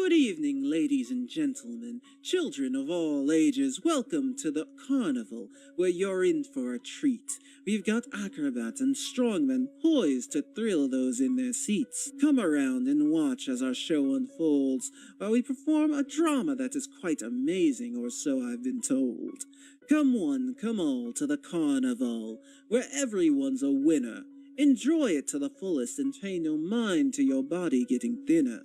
Good evening, ladies and gentlemen, children of all ages. Welcome to the Carnival, where you're in for a treat. We've got acrobats and strongmen poised to thrill those in their seats. Come around and watch as our show unfolds, while we perform a drama that is quite amazing, or so I've been told. Come one, come all to the Carnival, where everyone's a winner. Enjoy it to the fullest and pay no mind to your body getting thinner.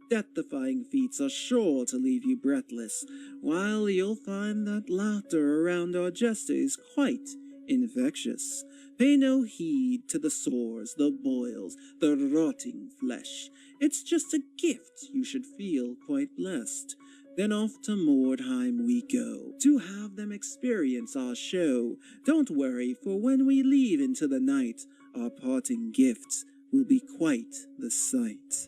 Death-defying feats are sure to leave you breathless, while you'll find that laughter around our jester is quite infectious. Pay no heed to the sores, the boils, the rotting flesh. It's just a gift you should feel quite blessed. Then off to Mordheim we go, to have them experience our show. Don't worry, for when we leave into the night, our parting gifts will be quite the sight.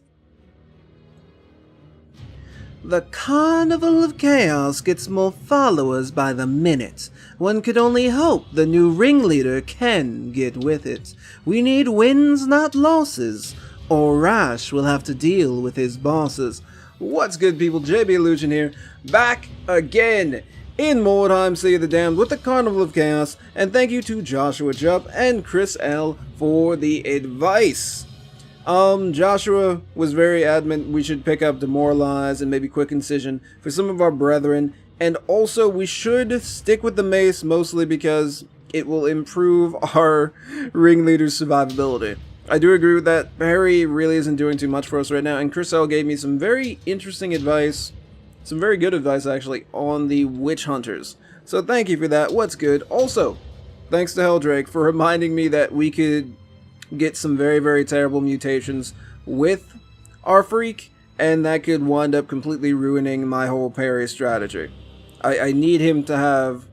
The Carnival of Chaos gets more followers by the minute. One could only hope the new ringleader can get with it. We need wins, not losses, or Rash will have to deal with his bosses. What's good, people? JB Illusion here, back again in Mordheim, City of the Damned, with the Carnival of Chaos, and thank you to Joshua Jupp and Chris L for the advice. Joshua was very adamant we should pick up Demoralize and maybe Quick Incision for some of our brethren, and also we should stick with the mace mostly because it will improve our ringleader's survivability. I do agree with that. Harry really isn't doing too much for us right now, and Chris L gave me some very interesting advice, some very good advice actually, on the Witch Hunters. So thank you for that. What's good? Also, thanks to Helldrake for reminding me that we could get some very, very terrible mutations with our freak, and that could wind up completely ruining my whole parry strategy. I need him to have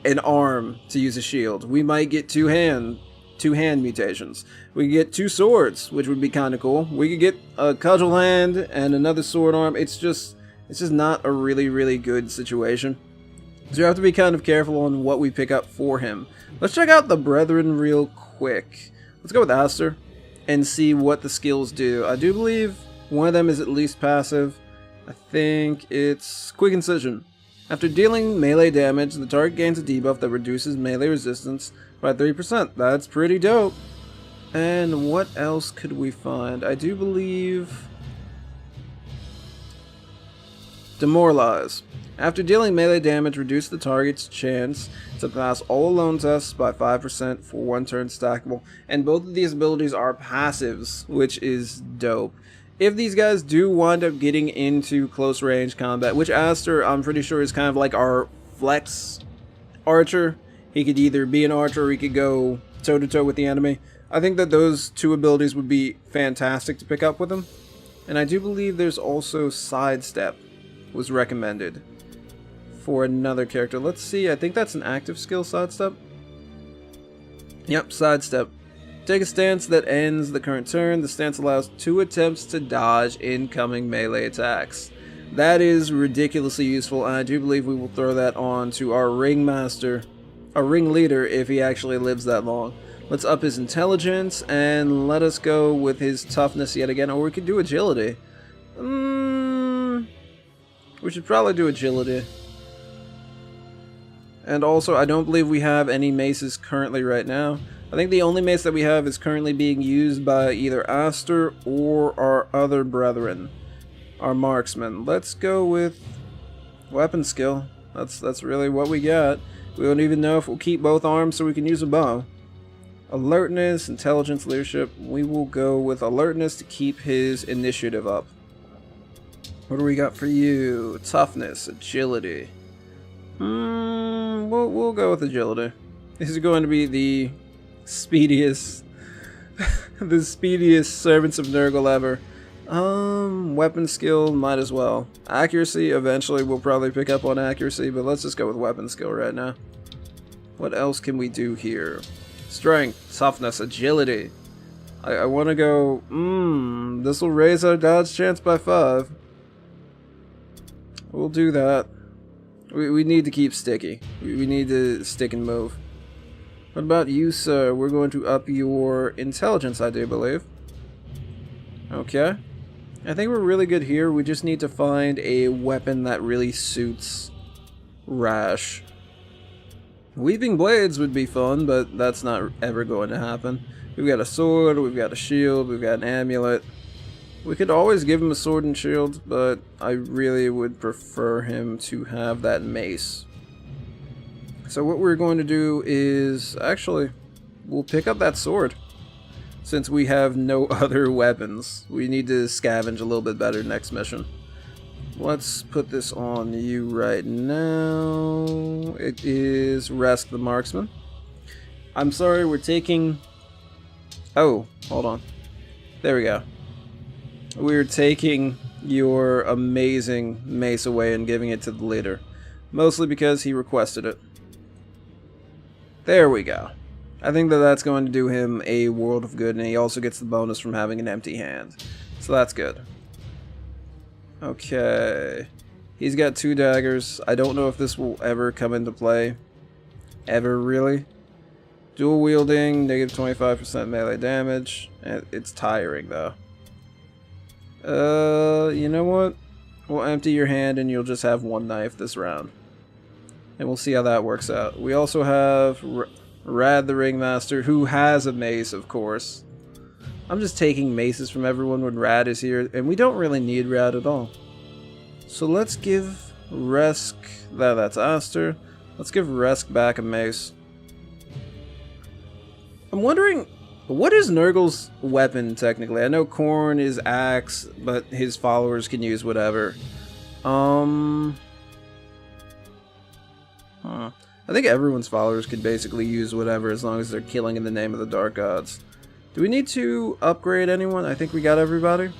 an arm to use a shield. We might get two hand mutations. We could get two swords, which would be kind of cool. We could get a cudgel hand and another sword arm. It's just not a really, really good situation. So you have to be kind of careful on what we pick up for him. Let's check out the brethren real quick. Let's go with Aster and see what the skills do. I do believe one of them is at least passive. I think it's Quick Incision. After dealing melee damage, the target gains a debuff that reduces melee resistance by 3%. That's pretty dope. And what else could we find? I do believe Demoralize. After dealing melee damage, reduce the target's chance to pass all alone tests by 5% for one turn stackable. And both of these abilities are passives, which is dope. If these guys do wind up getting into close range combat, which Aster, I'm pretty sure, is kind of like our flex archer. He could either be an archer or he could go toe-to-toe with the enemy. I think that those two abilities would be fantastic to pick up with him. And I do believe there's also Sidestep was recommended for another character. Let's see, I think that's an active skill, Sidestep. Yep, Sidestep. Take a stance that ends the current turn. The stance allows 2 attempts to dodge incoming melee attacks. That is ridiculously useful, and I do believe we will throw that on to our ringmaster, our ringleader, if he actually lives that long. Let's up his intelligence, and let us go with his toughness yet again, or we could do agility. We should probably do agility. And also, I don't believe we have any maces currently right now. I think the only mace that we have is currently being used by either Aster or our other brethren, our marksmen. Let's go with weapon skill. That's really what we got. We don't even know if we'll keep both arms so we can use a bow. Alertness, intelligence, leadership. We will go with alertness to keep his initiative up. What do we got for you? Toughness, agility. We'll go with agility. This is going to be the speediest, the speediest servants of Nurgle ever. Weapon skill, might as well. Accuracy, eventually we'll probably pick up on accuracy, but let's just go with weapon skill right now. What else can we do here? Strength, toughness, agility. I want to go, this will raise our dodge chance by 5. We'll do that. We need to keep sticky. We need to stick and move. What about you, sir? We're going to up your intelligence, I do believe. Okay. I think we're really good here. We just need to find a weapon that really suits Rash. Weaving blades would be fun, but that's not ever going to happen. We've got a sword, we've got a shield, we've got an amulet. We could always give him a sword and shield, but I really would prefer him to have that mace. So what we're going to do is, actually, we'll pick up that sword. Since we have no other weapons, we need to scavenge a little bit better next mission. Let's put this on you right now. It is Resk the Marksman. I'm sorry, we're taking... Oh, hold on. There we go. We're taking your amazing mace away and giving it to the leader. Mostly because he requested it. There we go. I think that that's going to do him a world of good, and he also gets the bonus from having an empty hand. So that's good. Okay. He's got 2 daggers. I don't know if this will ever come into play. Ever, really. Dual wielding, negative 25% melee damage. It's tiring, though. You know what? We'll empty your hand and you'll just have 1 knife this round. And we'll see how that works out. We also have Rad the Ringmaster, who has a mace, of course. I'm just taking maces from everyone when Rad is here, and we don't really need Rad at all. So let's give Resk... That's Aster. Let's give Resk back a mace. I'm wondering, what is Nurgle's weapon, technically? I know Korn is axe, but his followers can use whatever. I think everyone's followers can basically use whatever as long as they're killing in the name of the Dark Gods. Do we need to upgrade anyone? I think we got everybody.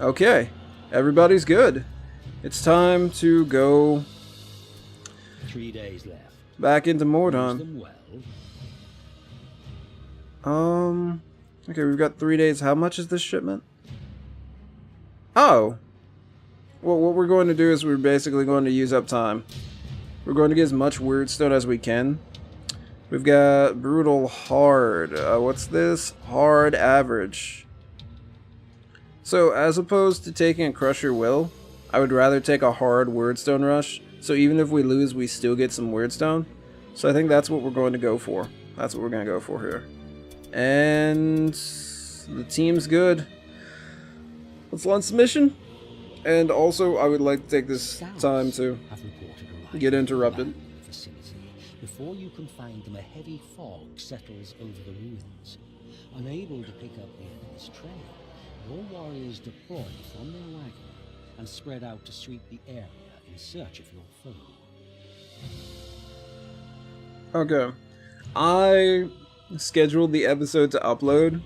Okay, everybody's good. It's time to go 3 days left. back into Use Mordheim. them well. Okay, we've got 3 days. How much is this shipment? Oh. Well, what we're going to do is we're basically going to use up time. We're going to get as much Weirdstone as we can. We've got Brutal Hard. What's this? Hard Average. So, as opposed to taking a Crush Your Will, I would rather take a hard Weirdstone rush. So even if we lose, we still get some Weirdstone. So I think that's what we're going to go for. That's what we're going to go for here. And the team's good. Let's launch the mission. And also, I would like to take this time to get interrupted. Before you can find them, a heavy fog settles over the ruins. Unable to pick up the enemy's trail, your warriors deploy from their wagon and spread out to sweep the area in search of your foe. Okay. I scheduled the episode to upload,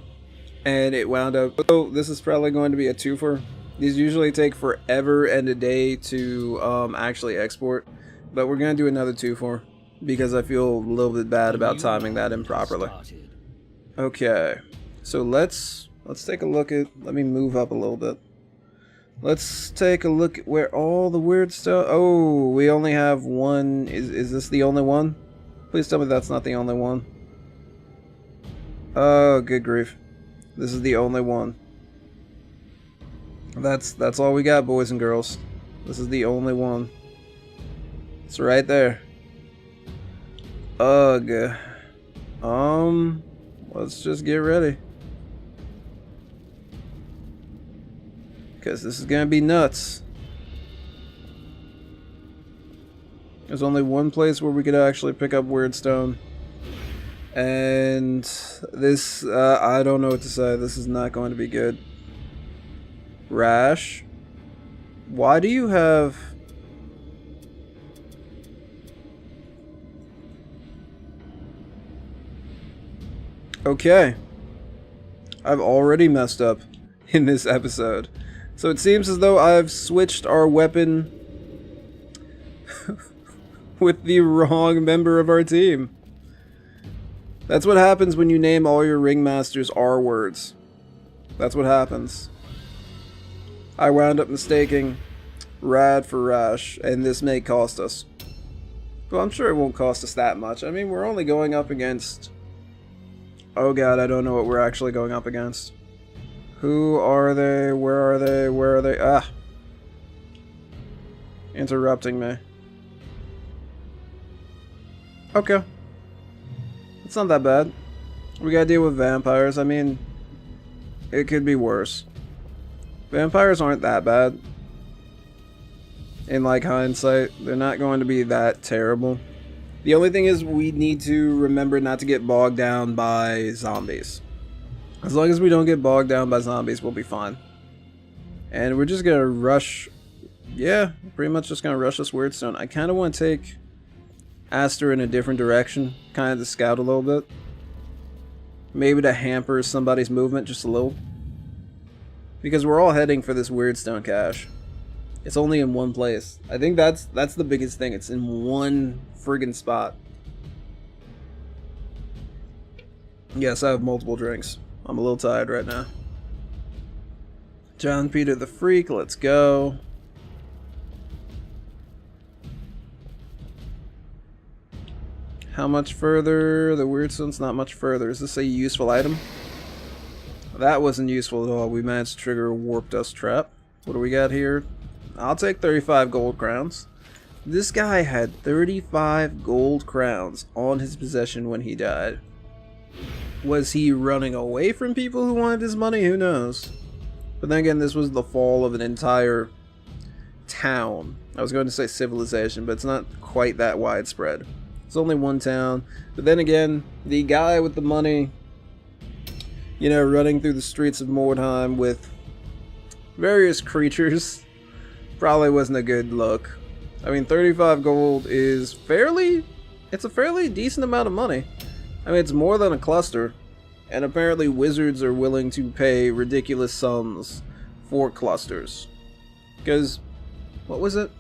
and it wound up... So, this is probably going to be a twofer. These usually take forever and a day to actually export, but we're going to do another twofer, because I feel a little bit bad about timing that improperly. Okay, so let's take a look at... Let me move up a little bit. Let's take a look at where all the weird stuff... Oh, we only have one... Is this the only one? Please tell me that's not the only one. Oh, good grief. This is the only one. That's all we got, boys and girls. This is the only one. It's right there. Ugh. Let's just get ready. Because this is gonna be nuts. There's only one place where we could actually pick up Weirdstone. And this, I don't know what to say. This is not going to be good. Rash, why do you have... Okay. I've already messed up in this episode. So it seems as though I've switched our weapon with the wrong member of our team. That's what happens when you name all your ringmasters R words. That's what happens. I wound up mistaking Rad for Rash, and this may cost us. Well, I'm sure it won't cost us that much. I mean, we're only going up against... Oh god, I don't know what we're actually going up against. Who are they? Where are they? Where are they? Ah! Interrupting me. Okay. It's not that bad. We gotta deal with vampires. I mean, it could be worse. Vampires aren't that bad. In like hindsight, they're not going to be that terrible. The only thing is we need to remember not to get bogged down by zombies. As long as we don't get bogged down by zombies, we'll be fine. And we're just gonna rush. Yeah, pretty much just gonna rush this Weirdstone. I kind of want to take Aster in a different direction, kind of to scout a little bit. Maybe to hamper somebody's movement just a little. Because we're all heading for this Weirdstone cache. It's only in one place. I think that's the biggest thing. It's in one friggin' spot. Yes, I have multiple drinks. I'm a little tired right now. John Peter the Freak, let's go. How much further? The Weirdstone's not much further. Is this a useful item? That wasn't useful at all. We managed to trigger a warp dust trap. What do we got here? I'll take 35 gold crowns. This guy had 35 gold crowns on his possession when he died. Was he running away from people who wanted his money? Who knows? But then again, this was the fall of an entire town. I was going to say civilization, but it's not quite that widespread. It's only one town. But then again, the guy with the money, you know, running through the streets of Mordheim with various creatures, probably wasn't a good look. I mean, 35 gold is it's a fairly decent amount of money. I mean, it's more than a cluster, and apparently wizards are willing to pay ridiculous sums for clusters. Because, what was it?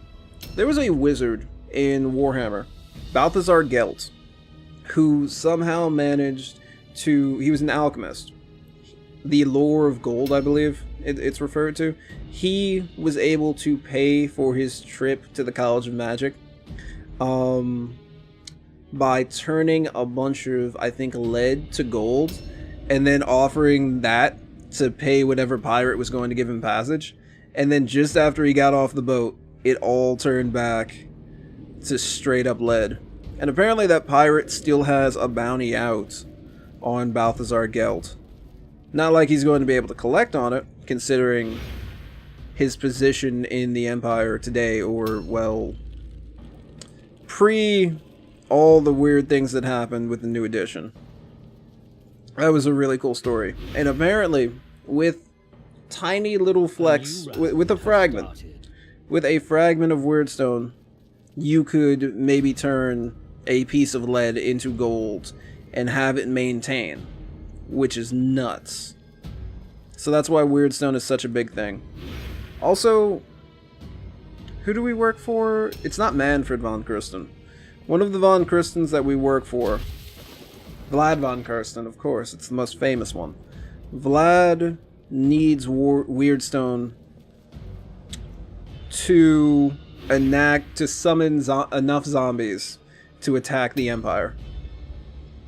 There was a wizard in Warhammer, Balthazar Gelt, who somehow managed to... He was an alchemist. The lore of gold, I believe it's referred to. He was able to pay for his trip to the College of Magic by turning a bunch of, I think, lead to gold, and then offering that to pay whatever pirate was going to give him passage. And then just after he got off the boat, it all turned back to straight up lead. And apparently that pirate still has a bounty out on Balthazar Gelt. Not like he's going to be able to collect on it, considering his position in the Empire today, or, well, pre all the weird things that happened with the new edition. That was a really cool story. And apparently, with tiny little flecks, with a fragment of Weirdstone, you could maybe turn a piece of lead into gold and have it maintain, which is nuts. So that's why Weirdstone is such a big thing. Also, who do we work for? It's not Manfred von Kirsten. One of the von Kirstens that we work for, Vlad von Kirsten, of course, it's the most famous one. Vlad needs Weirdstone to summon enough zombies to attack the Empire,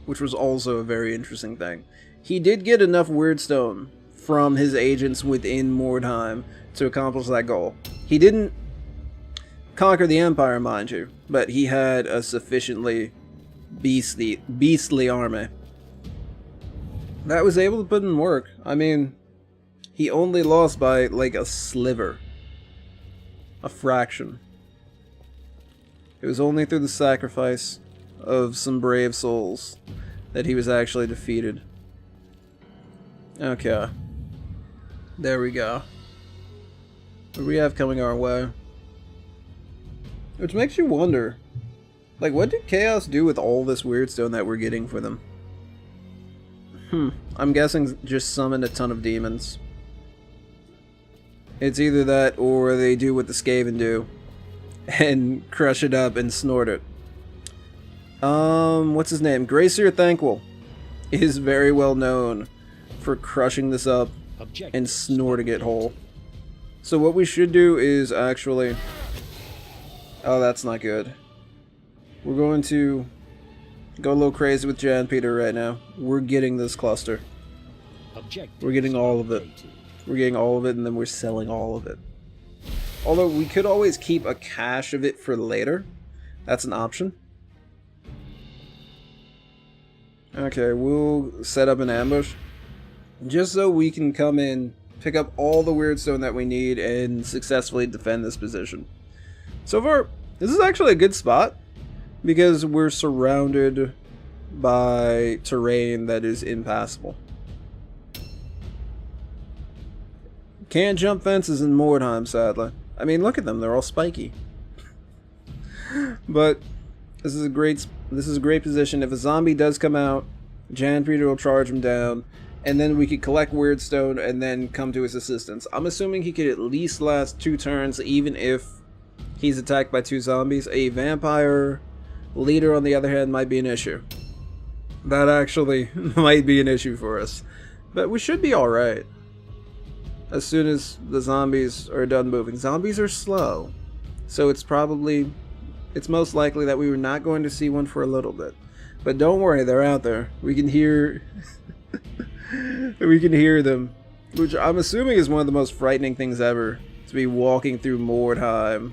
which was also a very interesting thing. He did get enough Weirdstone from his agents within Mordheim to accomplish that goal. He didn't conquer the Empire, mind you, but he had a sufficiently beastly army that was able to put in work. I mean, he only lost by like a sliver, a fraction. It was only through the sacrifice of some brave souls that he was actually defeated. Okay. There we go. What do we have coming our way? Which makes you wonder, like, what did Chaos do with all this Weirdstone that we're getting for them? I'm guessing just summon a ton of demons. It's either that, or they do what the Skaven do, and crush it up and snort it. What's his name? Gracier Thankwell is very well known for crushing this up and snorting it whole. So what we should do is actually... Oh, that's not good. We're going to go a little crazy with Jan Peter right now. We're getting this cluster. We're getting all of it. We're getting all of it and then we're selling all of it. Although we could always keep a cache of it for later. That's an option. Okay, we'll set up an ambush. Just so we can come in, pick up all the weirdstone that we need, and successfully defend this position. So far, this is actually a good spot, because we're surrounded by terrain that is impassable. Can't jump fences in Mordheim, sadly. I mean, look at them, they're all spiky. But this is a great position. If a zombie does come out, Jan Peter will charge him down, and then we could collect weirdstone and then come to his assistance. I'm assuming he could at least last 2 turns, even if he's attacked by 2 zombies. A vampire leader, on the other hand, might be an issue. That actually might be an issue for us. But we should be alright. As soon as the zombies are done moving. Zombies are slow. So it's most likely that we were not going to see one for a little bit. But don't worry, they're out there. We can hear we can hear them. Which I'm assuming is one of the most frightening things ever. To be walking through Mordheim.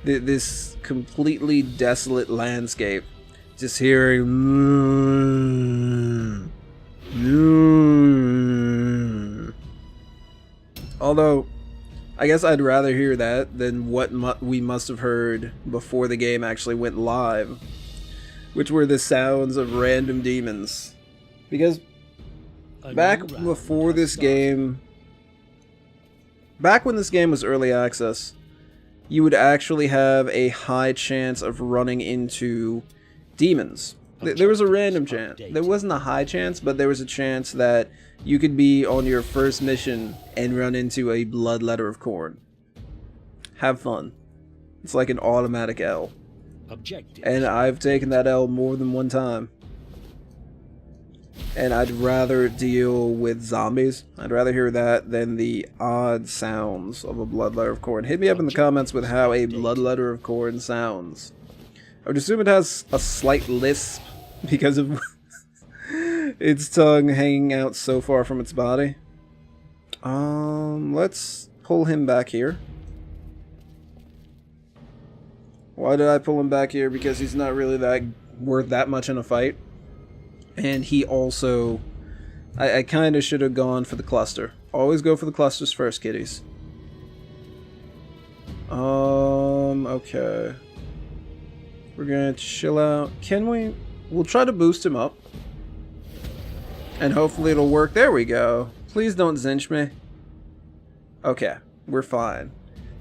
This completely desolate landscape. Just hearing Although, I guess I'd rather hear that than what we must have heard before the game actually went live, which were the sounds of random demons. Because back before this game, back when this game was early access, you would actually have a high chance of running into demons. There was a random chance. There wasn't a high chance, but there was a chance that you could be on your first mission and run into a blood letter of corn. Have fun. It's like an automatic L. And I've taken that L more than one time. And I'd rather deal with zombies. I'd rather hear that than the odd sounds of a blood letter of corn. Hit me up in the comments with how a blood letter of corn sounds. I would assume it has a slight lisp because of its tongue hanging out so far from its body. Let's pull him back here. Why did I pull him back here? Because he's not really worth that much in a fight. And he also... I kind of should have gone for the cluster. Always go for the clusters first, kiddies. Okay. We're gonna chill out. Can we... We'll try to boost him up. And hopefully it'll work. There we go. Please don't zinch me. Okay. We're fine.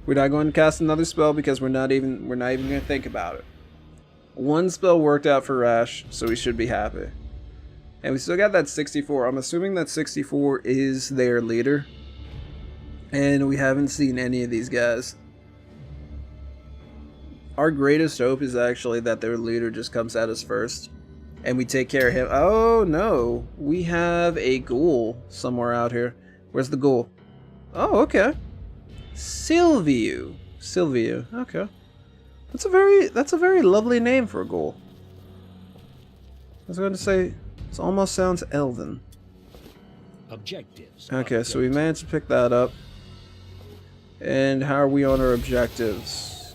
We're not going to cast another spell because we're not even going to think about it. One spell worked out for Rash, so we should be happy. And we still got that 64. I'm assuming that 64 is their leader. And we haven't seen any of these guys. Our greatest hope is actually that their leader just comes at us first. And we take care of him. Oh no. We have a ghoul somewhere out here. Where's the ghoul? Oh, okay. Silviu. Okay. That's a very lovely name for a ghoul. I was going to say, it almost sounds elven. Objectives. Okay, so we managed to pick that up. And how are we on our objectives?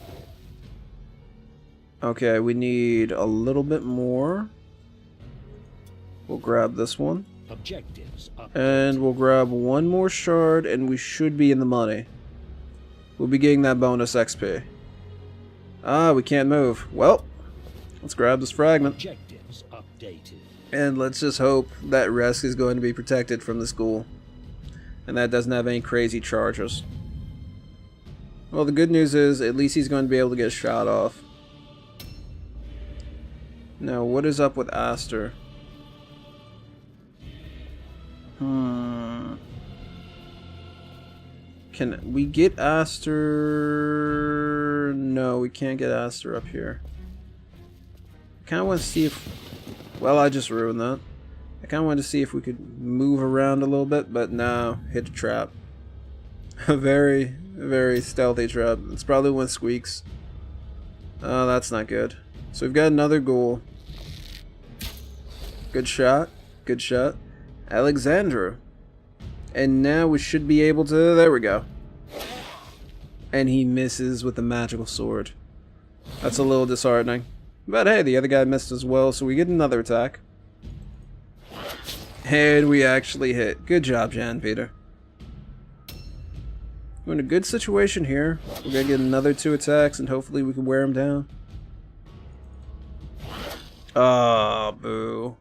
Okay, we need a little bit more. We'll grab this one. Objectives. And we'll grab one more shard and we should be in the money. We'll be getting that bonus XP. Ah, we can't move. Well, let's grab this fragment. Objectives updated. And let's just hope that Resk is going to be protected from this ghoul. And that doesn't have any crazy charges. Well, the good news is, at least he's going to be able to get shot off. Now, what is up with Aster? Can we get Aster? No, we can't get Aster up here. I kind of want to see if... Well, I just ruined that. I kind of wanted to see if we could move around a little bit, but no, hit a trap. A very, very stealthy trap. It's probably one Squeaks. Oh, that's not good. So we've got another ghoul. Good shot. Good shot. Alexandra. And now we should be able to... There we go. And he misses with the magical sword. That's a little disheartening. But hey, the other guy missed as well, so we get another attack. And we actually hit. Good job, Jan Peter. We're in a good situation here. We're gonna get another 2 attacks, and hopefully we can wear him down. Ah, boo.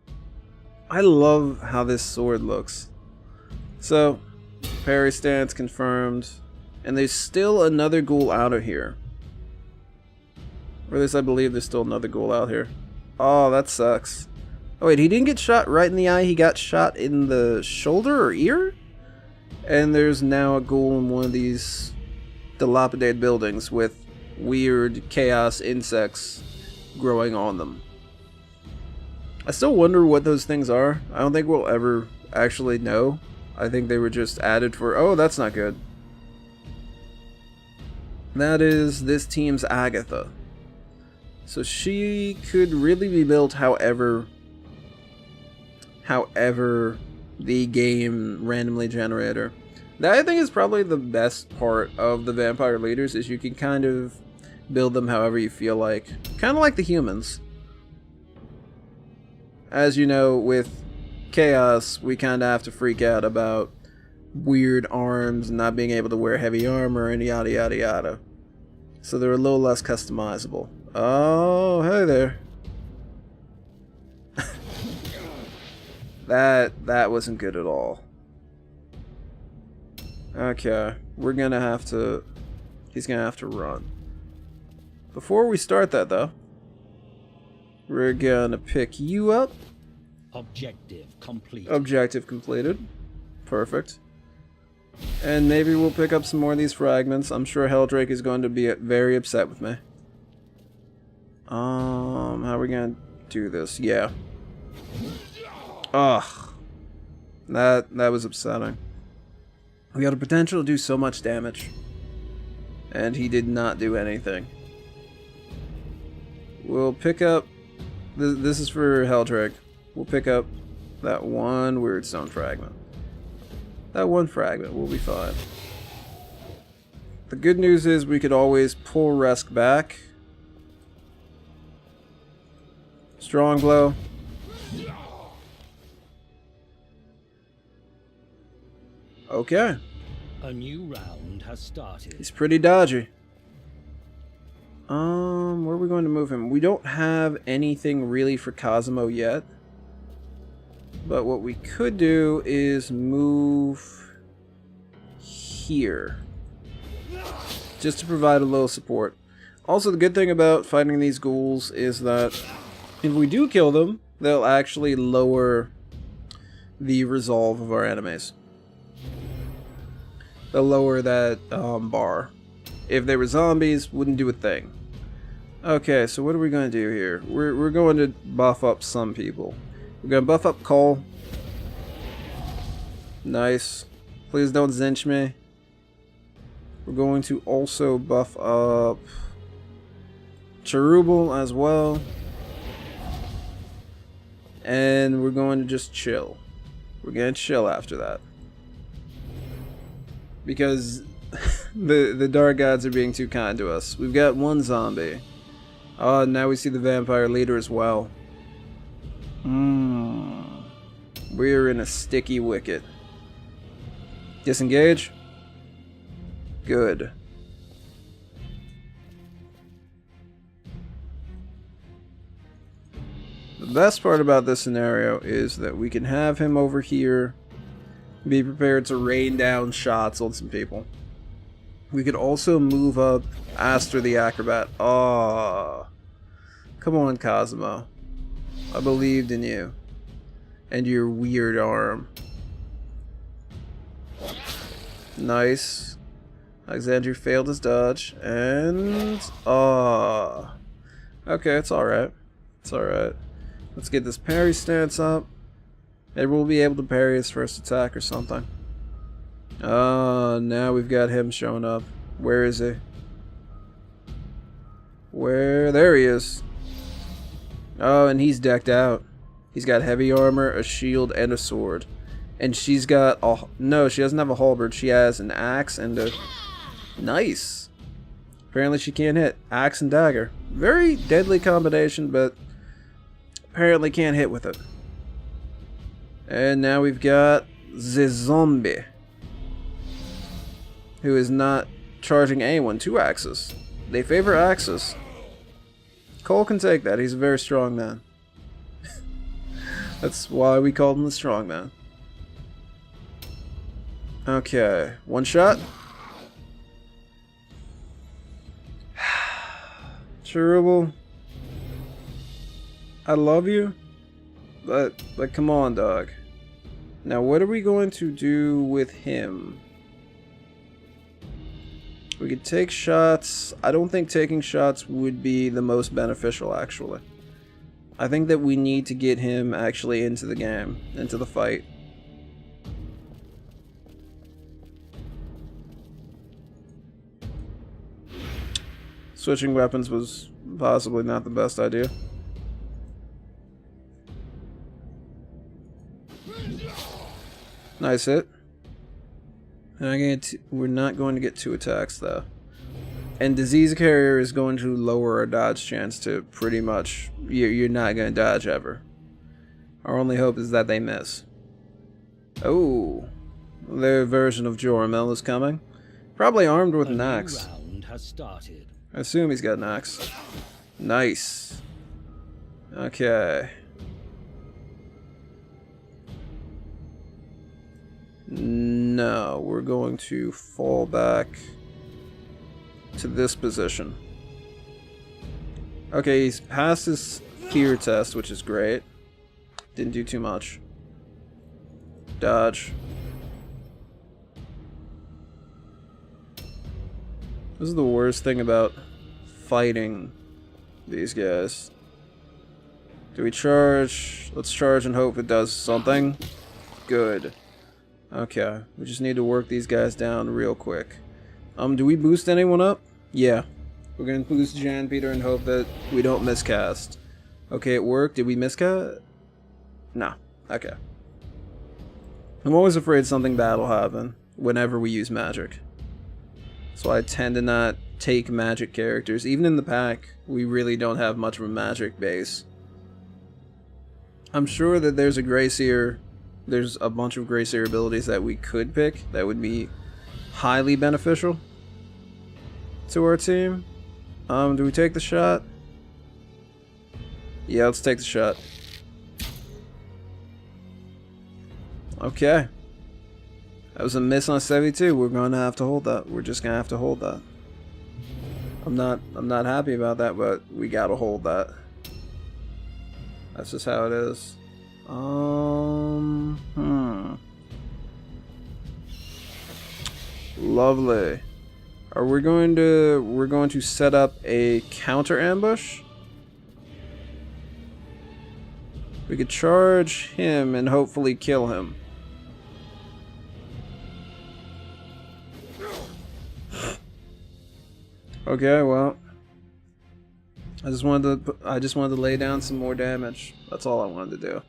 I love how this sword looks. So, parry stance confirmed. And there's still another ghoul out of here. Or at least I believe there's still another ghoul out here. Oh, that sucks. Oh wait, he didn't get shot right in the eye, he got shot in the shoulder or ear? And there's now a ghoul in one of these dilapidated buildings with weird chaos insects growing on them. I still wonder what those things are. I don't think we'll ever actually know. I think they were just added for... Oh, that's not good. That is this team's Agatha. So she could really be built however the game randomly generated her. That I think is probably the best part of the vampire leaders, is you can kind of build them however you feel like. Kind of like the humans. As you know, with Chaos, we kind of have to freak out about weird arms and not being able to wear heavy armor and yada yada yada. So they're a little less customizable. Oh, hey there. That wasn't good at all. Okay, we're gonna have to... He's gonna have to run. Before we start that though, we're gonna pick you up. Objective complete. Objective completed. Perfect. And maybe we'll pick up some more of these fragments. I'm sure Heldrake is going to be very upset with me. How are we gonna do this? Yeah. Ugh. That was upsetting. We had a potential to do so much damage. And he did not do anything. We'll pick up... This is for Heldrake. We'll pick up that one weird stone fragment. That one fragment will be fine. The good news is we could always pull Resk back. Strong blow. Okay. A new round has started. He's pretty dodgy. Where are we going to move him? We don't have anything really for Cosimo yet. But what we could do is move here. Just to provide a little support. Also, the good thing about fighting these ghouls is that if we do kill them, they'll actually lower the resolve of our enemies. They'll lower that bar. If they were zombies, wouldn't do a thing. Okay, so what are we going to do here? We're going to buff up some people. We're going to buff up Cole. Nice. Please don't zinch me. We're going to also buff up Cherubal as well. And we're going to just chill. We're going to chill after that. Because the Dark Gods are being too kind to us. We've got one zombie. Oh, now we see the vampire leader as well. We're in a sticky wicket. Disengage. Good. The best part about this scenario is that we can have him over here, be prepared to rain down shots on some people. We could also move up Aster the Acrobat. Oh, come on, Cosimo. I believed in you. And your weird arm. Nice. Alexandria failed his dodge. And... okay, it's alright. It's alright. Let's get this parry stance up. Maybe we'll be able to parry his first attack or something. Now we've got him showing up. Where is he? There he is. Oh, and he's decked out. He's got heavy armor, a shield, and a sword. And she's got a... No, she doesn't have a halberd. She has an axe and a... Nice. Apparently she can't hit. Axe and dagger. Very deadly combination, but apparently can't hit with it. And now we've got the zombie, who is not charging anyone. 2 axes. They favor axes. Cole can take that. He's a very strong man. That's why we called him the strong man. Okay, 1 shot. Cherubel, I love you, but come on, dog. Now, what are we going to do with him? We could take shots. I don't think taking shots would be the most beneficial, actually. I think that we need to get him actually into the game, into the fight. Switching weapons was possibly not the best idea. Nice hit. We're not going to get 2 attacks though. And Disease Carrier is going to lower our dodge chance to pretty much... You're not going to dodge ever. Our only hope is that they miss. Oh. Their version of Joramel is coming. Probably armed with an axe. Round has started. I assume he's got an axe. Nice. Okay. No, we're going to fall back to this position. Okay, he's passed his fear test, which is great. Didn't do too much. Dodge. This is the worst thing about fighting these guys. Do we charge? Let's charge and hope it does something. Good. Okay, we just need to work these guys down real quick. Do we boost anyone up? Yeah. We're gonna boost Jan Peter and hope that we don't miscast. Okay, it worked. Did we miscast? No. Okay. I'm always afraid something bad will happen whenever we use magic. So I tend to not take magic characters. Even in the pack, we really don't have much of a magic base. I'm sure that there's a Grayseer. There's a bunch of Grayseer abilities that we could pick that would be highly beneficial to our team. Do we take the shot? Yeah, let's take the shot. Okay. That was a miss on 72. We're gonna have to hold that. We're just gonna have to hold that. I'm not happy about that, but we gotta hold that. That's just how it is. Lovely. We're going to set up a counter ambush. We could charge him and hopefully kill him. Okay, well, I just wanted to lay down some more damage. That's all I wanted to do.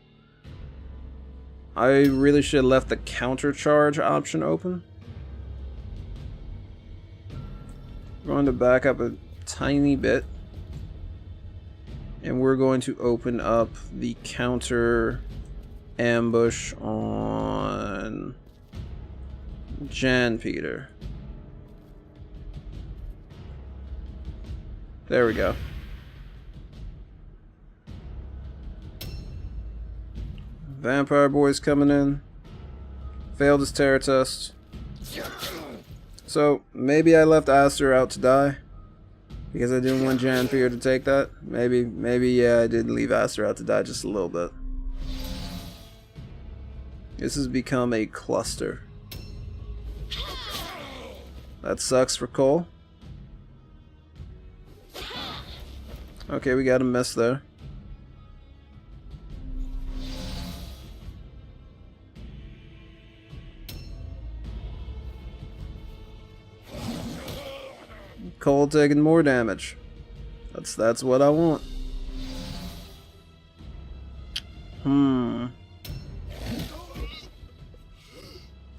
I really should have left the counter charge option open. I'm going to back up a tiny bit, and we're going to open up the counter ambush on Jan Peter. There we go. Vampire Boy's coming in. Failed his terror test. So, maybe I left Aster out to die. Because I didn't want Jan Peter to take that. Maybe, yeah, I did leave Aster out to die just a little bit. This has become a cluster. That sucks for Cole. Okay, we got a miss there. Cole taking more damage. That's what I want.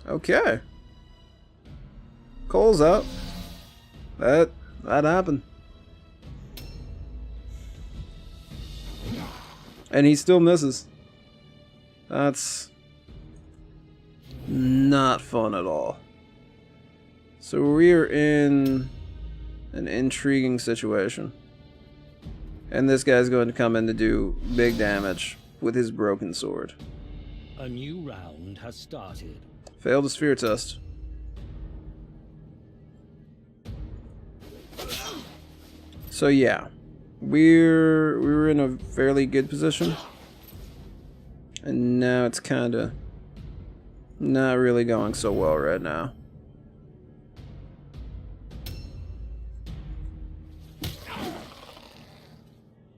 Okay. Cole's out. That happened. And he still misses. That's not fun at all. So we're in an intriguing situation. And this guy's going to come in to do big damage with his broken sword. A new round has started. Failed a sphere test. So yeah, we were in a fairly good position, and now it's kind of not really going so well right now.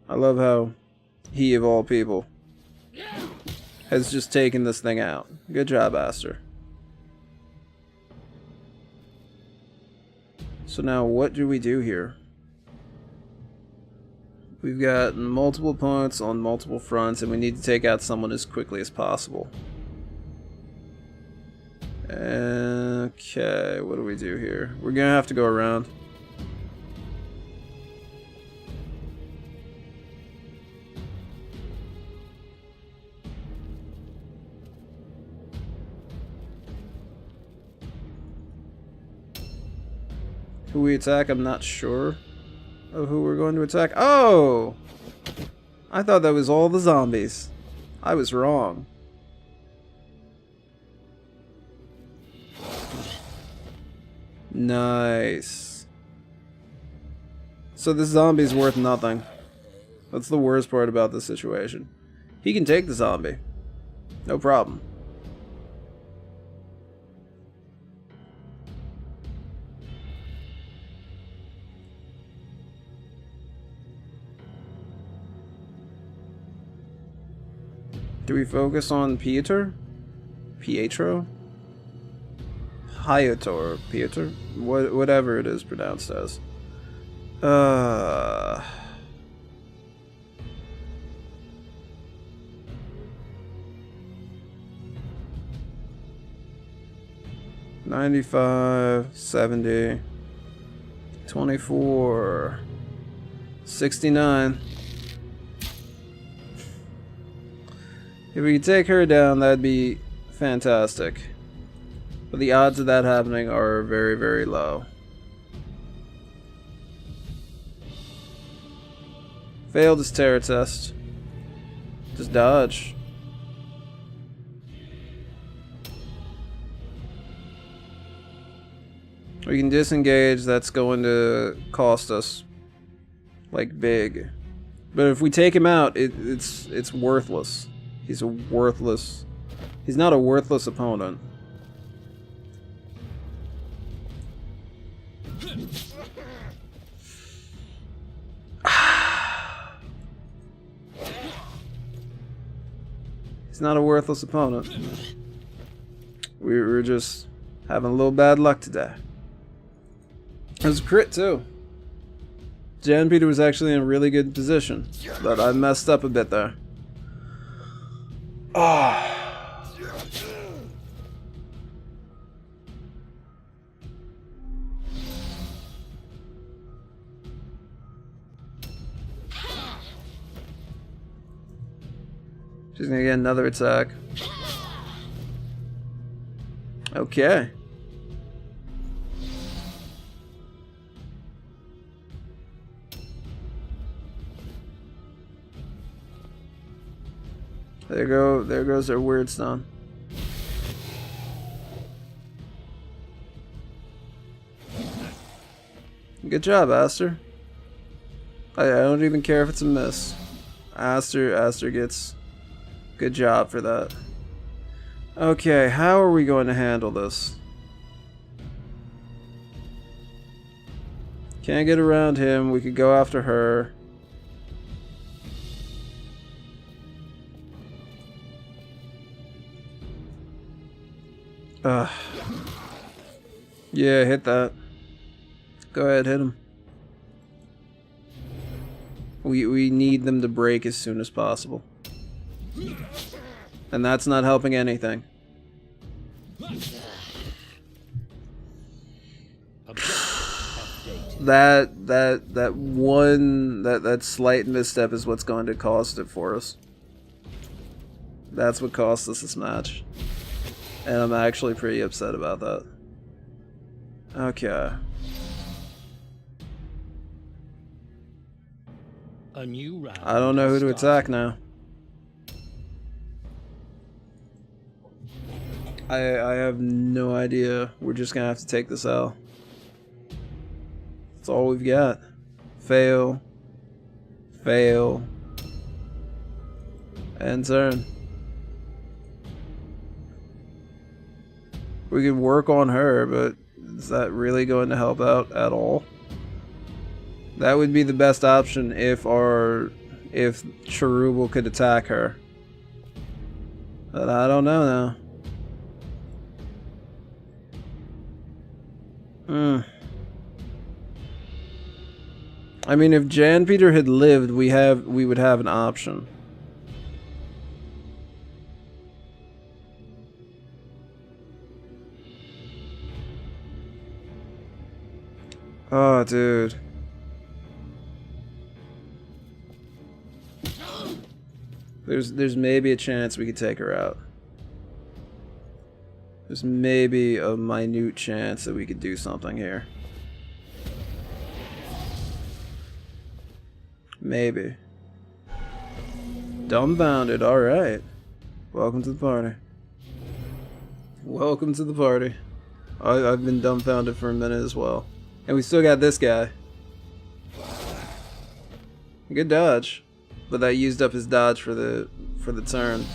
I love how he, of all people, has just taken this thing out. Good job, Aster. So now what do we do here? We've got multiple opponents on multiple fronts, and we need to take out someone as quickly as possible. Okay, what do we do here? We're gonna have to go around. Who we attack, I'm not sure of who we're going to attack. Oh! I thought that was all the zombies. I was wrong. Nice. So this zombie's worth nothing. That's the worst part about this situation. He can take the zombie. No problem. Do we focus on Piotr? Pietro? Piotr, Piotr? Whatever it is pronounced as. 95, 70, 24, 69. If we could take her down, that'd be fantastic. But the odds of that happening are very, very low. Failed his terror test. Just dodge. We can disengage, that's going to cost us like big. But if we take him out, it's worthless. He's not a worthless opponent. He's not a worthless opponent. We're just having a little bad luck today. It was a crit too. Jan Peter was actually in a really good position, but I messed up a bit there. Oh. She's gonna get another attack. Okay. There goes our weird stone. Good job, Aster. I don't even care if it's a miss. Aster gets good job for that. Okay, how are we going to handle this? Can't get around him. We could go after her. Yeah, hit that. Go ahead, hit him. We need them to break as soon as possible. And that's not helping anything. Updated. That slight misstep is what's going to cost it for us. That's what cost us this match. And I'm actually pretty upset about that. Okay. A new round. I don't know who to attack now. I have no idea. We're just gonna have to take this L. That's all we've got. Fail. Fail. And turn. We could work on her, but is that really going to help out at all? That would be the best option if Cherubal could attack her. But I don't know now. I mean, if Jan Peter had lived, we would have an option. Oh, dude. There's maybe a chance we could take her out. There's maybe a minute chance that we could do something here. Maybe. Dumbfounded, alright. Welcome to the party. Welcome to the party. I've been dumbfounded for a minute as well. And we still got this guy. Good dodge. But that used up his dodge for the turn.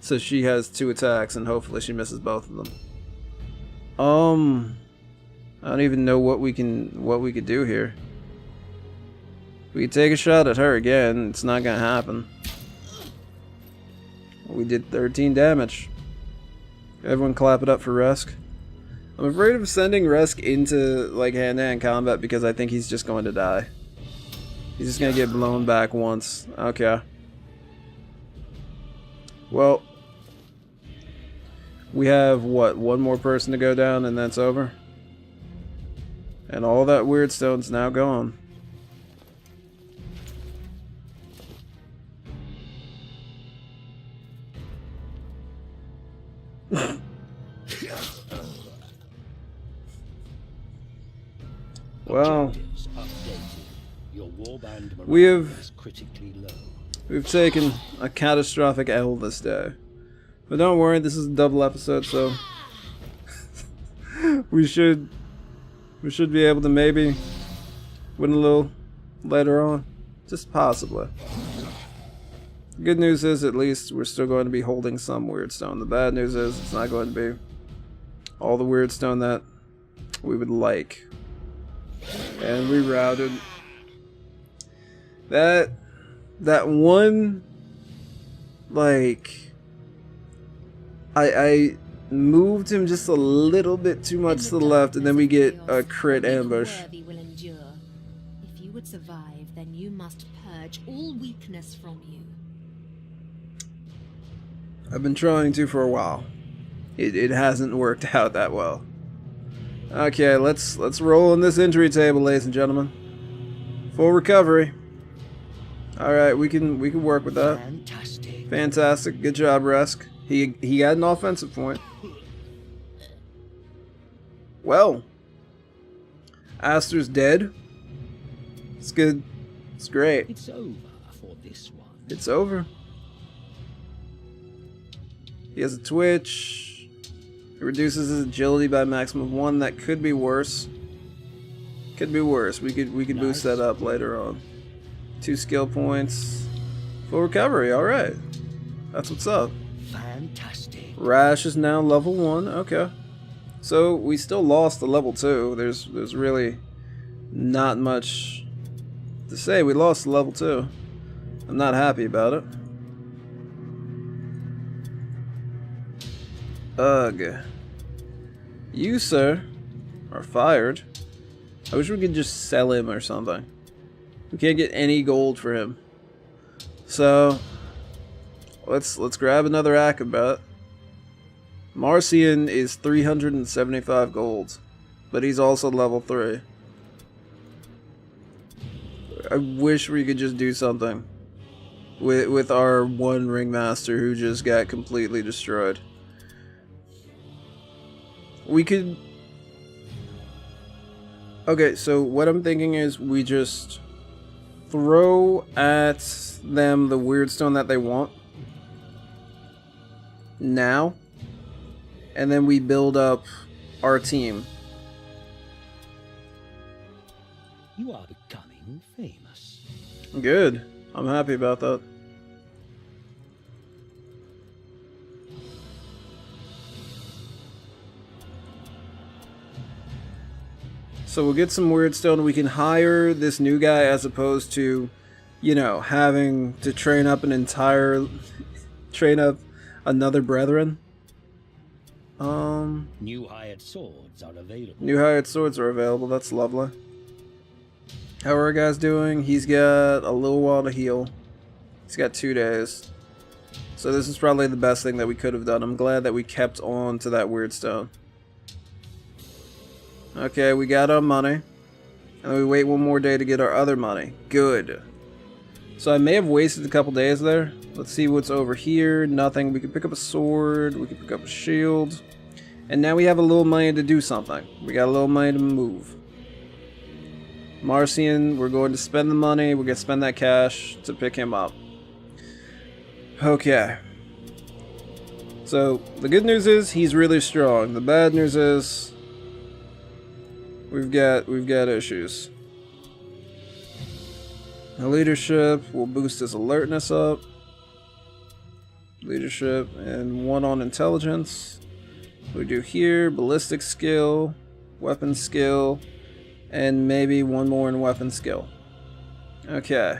So she has 2 attacks and hopefully she misses both of them. I don't even know what we could do here. We could take a shot at her again. It's not gonna happen. We did 13 damage. Everyone clap it up for Resk. I'm afraid of sending Resk into like hand-to-hand combat because I think he's just going to die. He's just gonna get blown back once. Okay. Well, we have what, one more person to go down and that's over? And all that weird stone's now gone. Well, we've taken a catastrophic L this day. But don't worry, this is a double episode, so we should be able to maybe win a little later on. Just possibly. The good news is at least we're still going to be holding some weird stone. The bad news is it's not going to be all the weird stone that we would like. And we routed that one, like, I moved him just a little bit too much to the left, and then we get a crit ambush. If you would survive, then you must purge all weakness from you. I've been trying to for a while. It hasn't worked out that well. Okay, let's roll on this injury table, ladies and gentlemen. Full recovery. All right, we can work with that. Fantastic. Fantastic. Good job, Resk. He got an offensive point. Well, Aster's dead. It's good. It's great. It's over for this one. It's over. He has a twitch. It reduces his agility by a maximum of 1. That could be worse. Could be worse. We could boost that up later on. 2 skill points. Full recovery. All right. That's what's up. Fantastic. Rash is now level 1. Okay. So we still lost the level 2. There's really not much to say. We lost the level 2. I'm not happy about it. Ugh. You, sir, are fired. I wish we could just sell him or something. We can't get any gold for him. So let's grab another acrobat. Marcian is 375 gold. but he's also level 3. I wish we could just do something with our one ringmaster who just got completely destroyed. We could... Okay, so what I'm thinking is we just throw at them the weird stone that they want now, and then we build up our team. You are becoming famous. Good. I'm happy about that. So we'll get some weird stone. We can hire this new guy as opposed to, you know, having to train up another brethren. New hired swords are available. New hired swords are available. That's lovely. How are our guys doing? He's got a little while to heal. He's got 2 days. So this is probably the best thing that we could have done. I'm glad that we kept on to that weird stone. Okay, we got our money. And we wait one more day to get our other money. Good. So I may have wasted a couple days there. Let's see what's over here. Nothing. We can pick up a sword. We can pick up a shield. And now we have a little money to do something. We got a little money to move. Marcian, we're going to spend the money. We're going to spend that cash to pick him up. Okay. So, the good news is he's really strong. The bad news is we've got issues. Now, leadership will boost his alertness up. Leadership and 1 on intelligence. We do here ballistic skill, weapon skill, and maybe 1 more in weapon skill. Okay.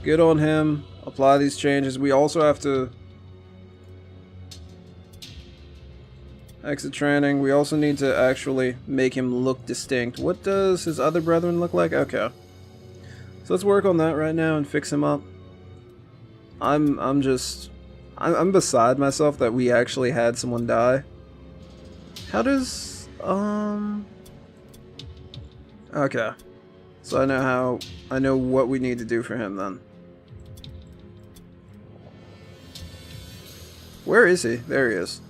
Good on him. Apply these changes. We also have to exit training. We also need to actually make him look distinct. What does his other brethren look like? Okay. So let's work on that right now and fix him up. I'm beside myself that we actually had someone die. How does okay. So I know what we need to do for him then. Where is he? There he is.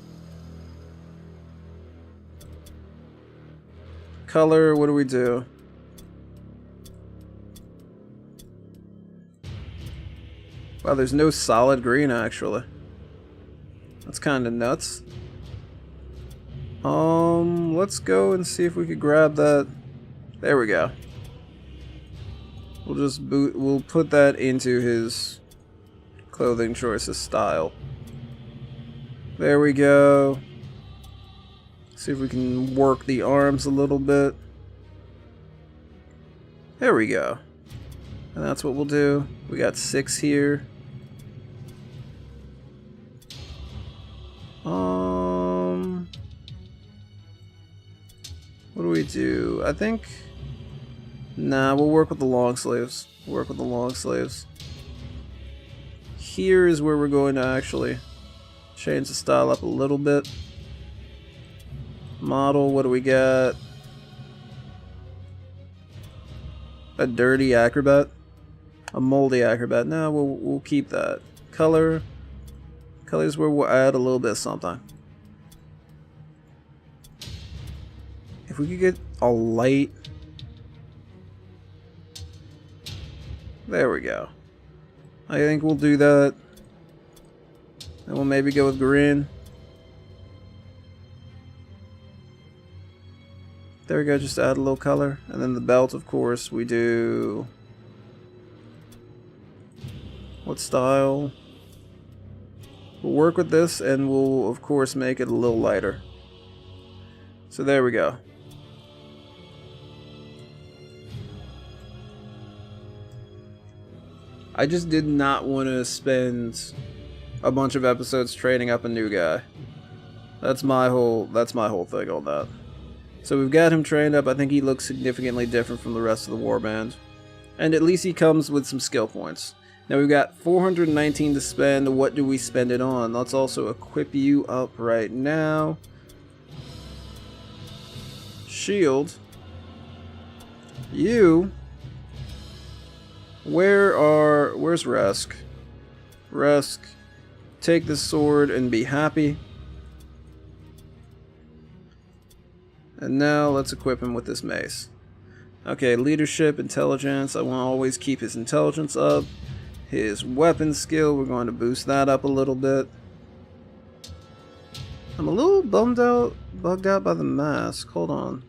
Color, what do we do? Wow, there's no solid green actually. That's kind of nuts. Let's go and see if we could grab that. There we go. We'll put that into his clothing choices style. There we go. See if we can work the arms a little bit. There we go. And that's what we'll do. We got 6 here. What do we do? I think... Nah, we'll work with the long sleeves. Here is where we're going to actually change the style up a little bit. Model, what do we got? A dirty acrobat? A moldy acrobat. No, we'll keep that. Color. Color is where we'll add a little bit of something. If we could get a light. There we go. I think we'll do that. And we'll maybe go with green. There we go, just add a little color. And then the belt, of course, we do... What style? We'll work with this and we'll, of course, make it a little lighter. So there we go. I just did not want to spend a bunch of episodes training up a new guy. That's my whole thing on that. So we've got him trained up. I think he looks significantly different from the rest of the warband. And at least he comes with some skill points. Now we've got 419 to spend. What do we spend it on? Let's also equip you up right now. shield. You. Where's Resk? Resk, take this sword and be happy. And now let's equip him with this mace. Okay, leadership, intelligence. I want to always keep his intelligence up. His weapon skill, we're going to boost that up a little bit. I'm a little bugged out by the mask. Hold on.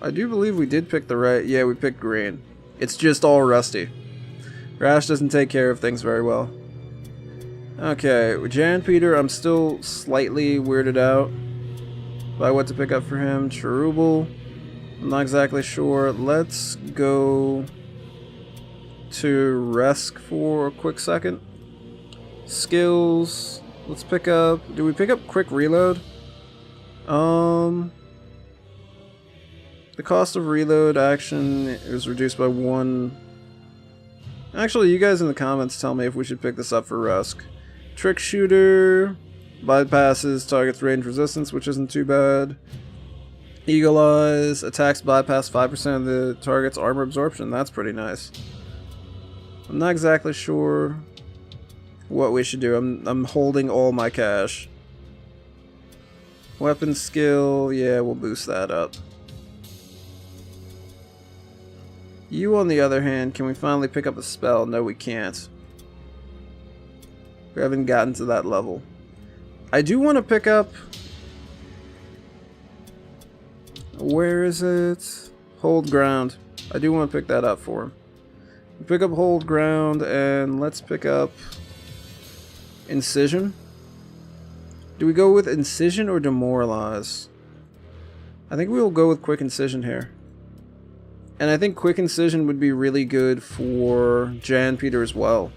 I do believe we did pick the right... Yeah, we picked green. It's just all rusty. Rash doesn't take care of things very well. Okay, Jan Peter, I'm still slightly weirded out by what to pick up for him. Cherubal, I'm not exactly sure. Let's go to Resk for a quick second. Skills, let's pick up... Do we pick up quick reload? The cost of reload action is reduced by 1. Actually, you guys in the comments tell me if we should pick this up for Rusk. Trick Shooter bypasses target's range resistance, which isn't too bad. Eagle Eyes attacks bypass 5% of the target's armor absorption. That's pretty nice. I'm not exactly sure what we should do. I'm holding all my cash. Weapon skill, yeah, we'll boost that up. You, on the other hand, can we finally pick up a spell? No, we can't. We haven't gotten to that level. I do want to pick up... Where is it? Hold Ground. I do want to pick that up for him. Pick up Hold Ground, and let's pick up... Incision? Do we go with Incision or Demoralize? I think we will go with Quick Incision here. And I think Quick Incision would be really good for Jan Peter as well.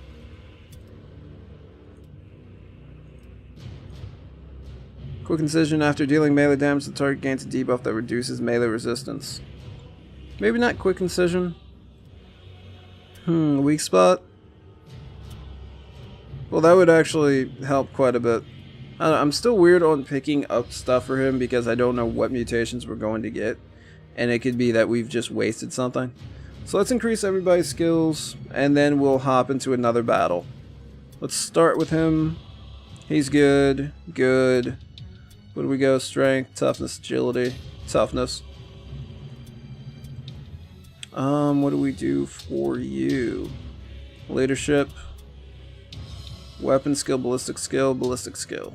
Quick Incision, after dealing melee damage, the target gains a debuff that reduces melee resistance. Maybe not Quick Incision. Weak Spot? Well, that would actually help quite a bit. I'm still weird on picking up stuff for him because I don't know what mutations we're going to get. And it could be that we've just wasted something. So let's increase everybody's skills, and then we'll hop into another battle. Let's start with him. He's good. Good. Where do we go? Strength, toughness, agility, toughness. What do we do for you? Leadership. Weapon skill, ballistic skill, ballistic skill.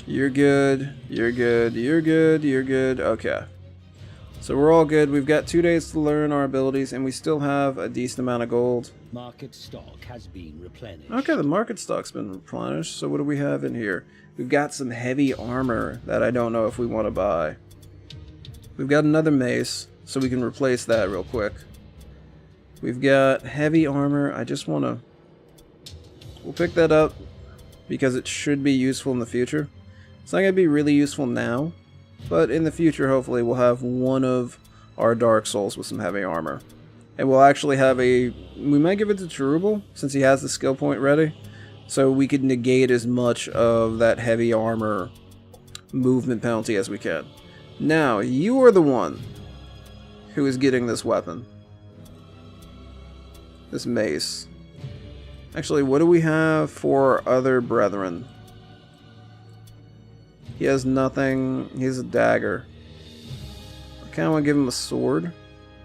You're good. You're good. You're good. You're good. Okay. So we're all good. We've got 2 days to learn our abilities, and we still have a decent amount of gold. Market stock has been replenished. Okay, the market stock's been replenished. So what do we have in here? We've got some heavy armor that I don't know if we want to buy. We've got another mace, so we can replace that real quick. We've got heavy armor. I just want to... We'll pick that up because it should be useful in the future. It's not going to be really useful now, but in the future, hopefully, we'll have one of our Dark Souls with some heavy armor. And we'll actually have a... We might give it to Cherubal, since he has the skill point ready. So we could negate as much of that heavy armor movement penalty as we can. Now, you are the one who is getting this weapon. This mace. Actually, what do we have for our other brethren? He has nothing. He has a dagger. I kind of want to give him a sword.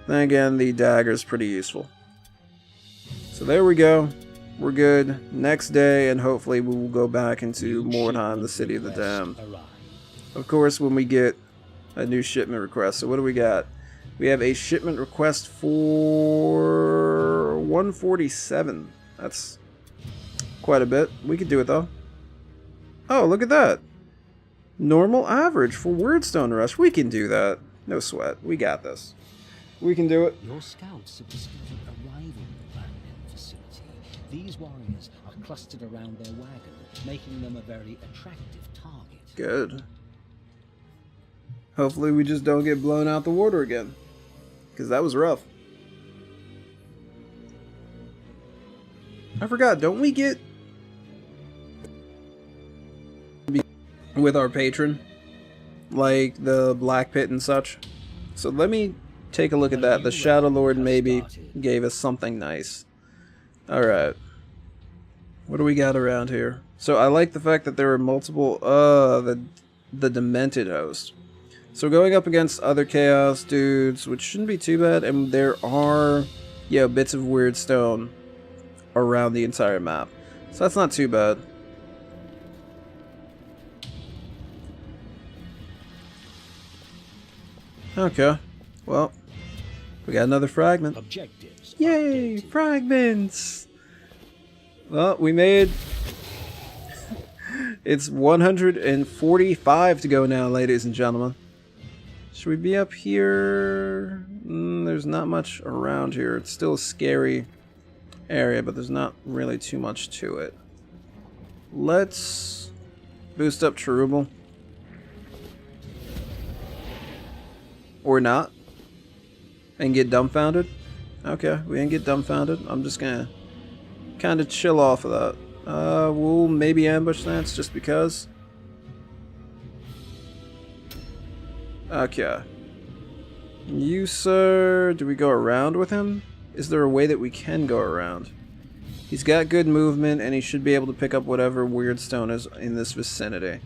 Then again, the dagger is pretty useful. So there we go. We're good. Next day, and hopefully we will go back into Mordheim, the city of the damned. Of course, when we get a new shipment request. So what do we got? We have a shipment request for 147. That's quite a bit. We could do it though. Oh, look at that. Normal average for Wordstone Rush. We can do that. No sweat. We got this. We can do it. Your scouts have discovered a rival abandoned facility. These warriors are clustered around their wagon, making them a very attractive target. Good. Hopefully we just don't get blown out the water again. Because that was rough. I forgot, don't we get... with our patron, like the Black Pit and such. So let me take a look at that. The Shadow Lord maybe gave us something nice. Alright. What do we got around here? So I like the fact that there are multiple, the Demented Host. So going up against other Chaos dudes, which shouldn't be too bad, and there are, yeah, bits of weird stone around the entire map. So that's not too bad. Okay, well, we got another fragment. Objectives. Yay, fragments! Well, we made... It's 145 to go now, ladies and gentlemen. Should we be up here? There's not much around here. It's still a scary area, but there's not really too much to it. Let's boost up Cherubal. Or not. And get dumbfounded. Okay, we didn't get dumbfounded. I'm just gonna kind of chill off of that. We'll maybe ambush Lance just because. Okay. You, sir, do we go around with him? Is there a way that we can go around? He's got good movement, and he should be able to pick up whatever weird stone is in this vicinity.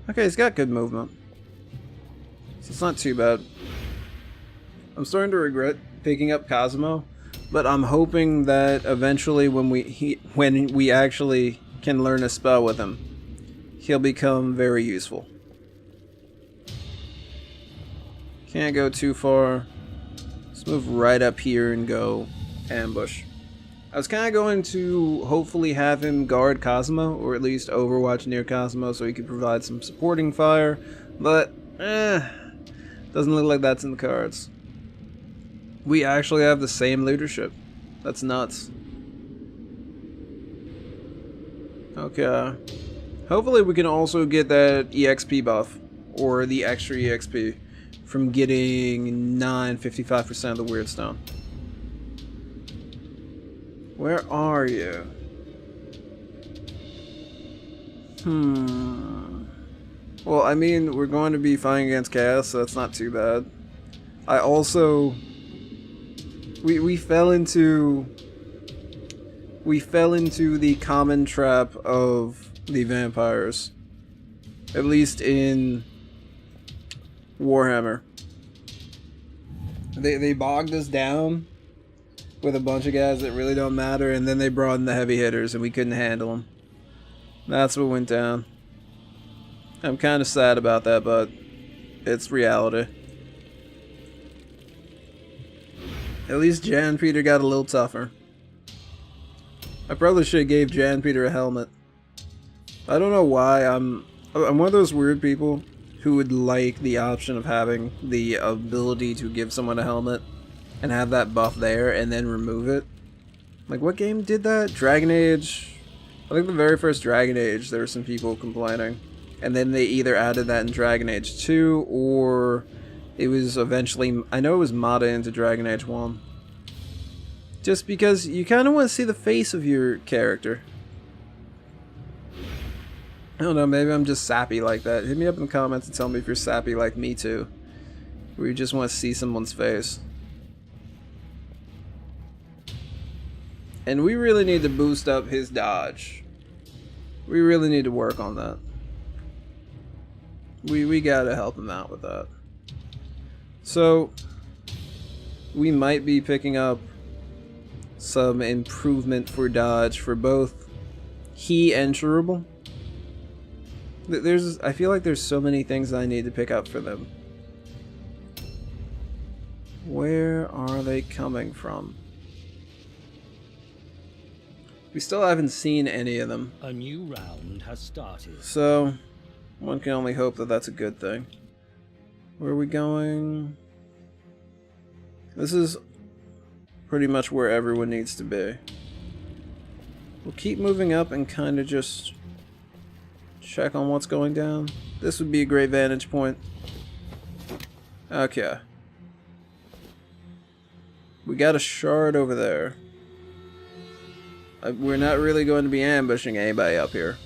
Okay, he's got good movement. So it's not too bad. I'm starting to regret picking up Cosmo, but I'm hoping that eventually when we actually can learn a spell with him, he'll become very useful. Can't go too far. Let's move right up here and go ambush. I was kind of going to hopefully have him guard Cosmo, or at least overwatch near Cosmo so he could provide some supporting fire, but doesn't look like that's in the cards. We actually have the same leadership. That's nuts. Okay. Hopefully we can also get that EXP buff, or the extra EXP, from getting 55% of the weird stone. Where are you? Well, I mean, we're going to be fighting against Chaos, so that's not too bad. I also... We fell into the common trap of the vampires. At least in Warhammer. They bogged us down with a bunch of guys that really don't matter, and then they brought in the heavy hitters and we couldn't handle them. That's what went down. I'm kind of sad about that, but it's reality. At least Jan Peter got a little tougher. I probably should have gave Jan Peter a helmet. I don't know why. I'm one of those weird people who would like the option of having the ability to give someone a helmet and have that buff there and then remove it. Like, what game did that? Dragon Age? I think the very first Dragon Age, there were some people complaining. And then they either added that in Dragon Age 2, or it was eventually... I know it was modded into Dragon Age 1. Just because you kind of want to see the face of your character. I don't know, maybe I'm just sappy like that. Hit me up in the comments and tell me if you're sappy like me too. Or you just want to see someone's face. And we really need to boost up his dodge. We really need to work on that. We gotta help him out with that. So, we might be picking up some improvement for dodge for both he and Cherubal. I feel like there's so many things I need to pick up for them. Where are they coming from? We still haven't seen any of them. A new round has started. So, one can only hope that that's a good thing. Where are we going? This is pretty much where everyone needs to be. We'll keep moving up and kind of just check on what's going down. This would be a great vantage point. Okay. We got a shard over there. We're not really going to be ambushing anybody up here.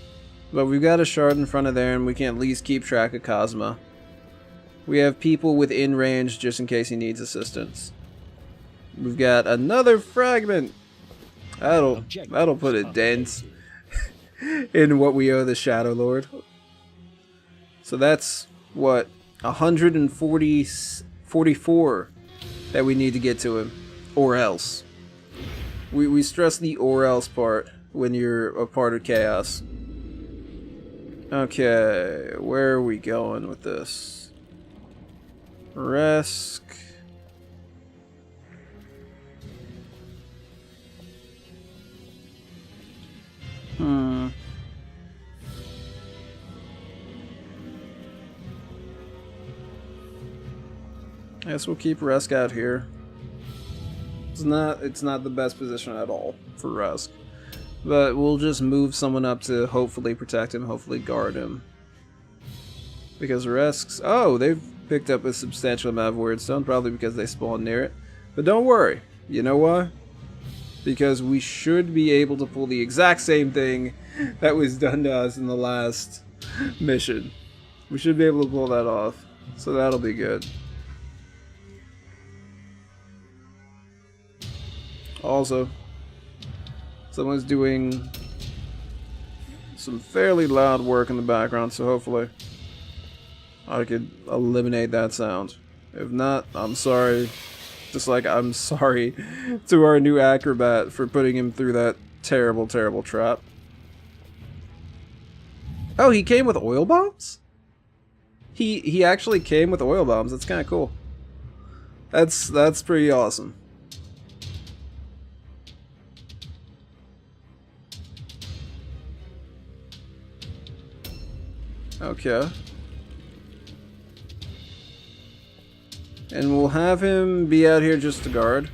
But we've got a shard in front of there, and we can at least keep track of Cosmo. We have people within range just in case he needs assistance. We've got another fragment. That'll put a dent in what we owe the Shadow Lord. So that's what 144 that we need to get to him, or else. We stress the or else part when you're a part of Chaos. Okay, where are we going with this? Resk. I guess we'll keep Resk out here. It's not the best position at all for Resk. But we'll just move someone up to hopefully protect him, hopefully guard him. Because Resk's... Oh, they've picked up a substantial amount of Wyrdstone, probably because they spawned near it. But don't worry. You know why? Because we should be able to pull the exact same thing that was done to us in the last mission. We should be able to pull that off. So that'll be good. Also, someone's doing some fairly loud work in the background, so hopefully I could eliminate that sound. If not, I'm sorry. Just like I'm sorry to our new acrobat for putting him through that terrible, terrible trap. Oh, he came with oil bombs? He actually came with oil bombs. That's kind of cool. That's pretty awesome. Okay. And we'll have him be out here just to guard.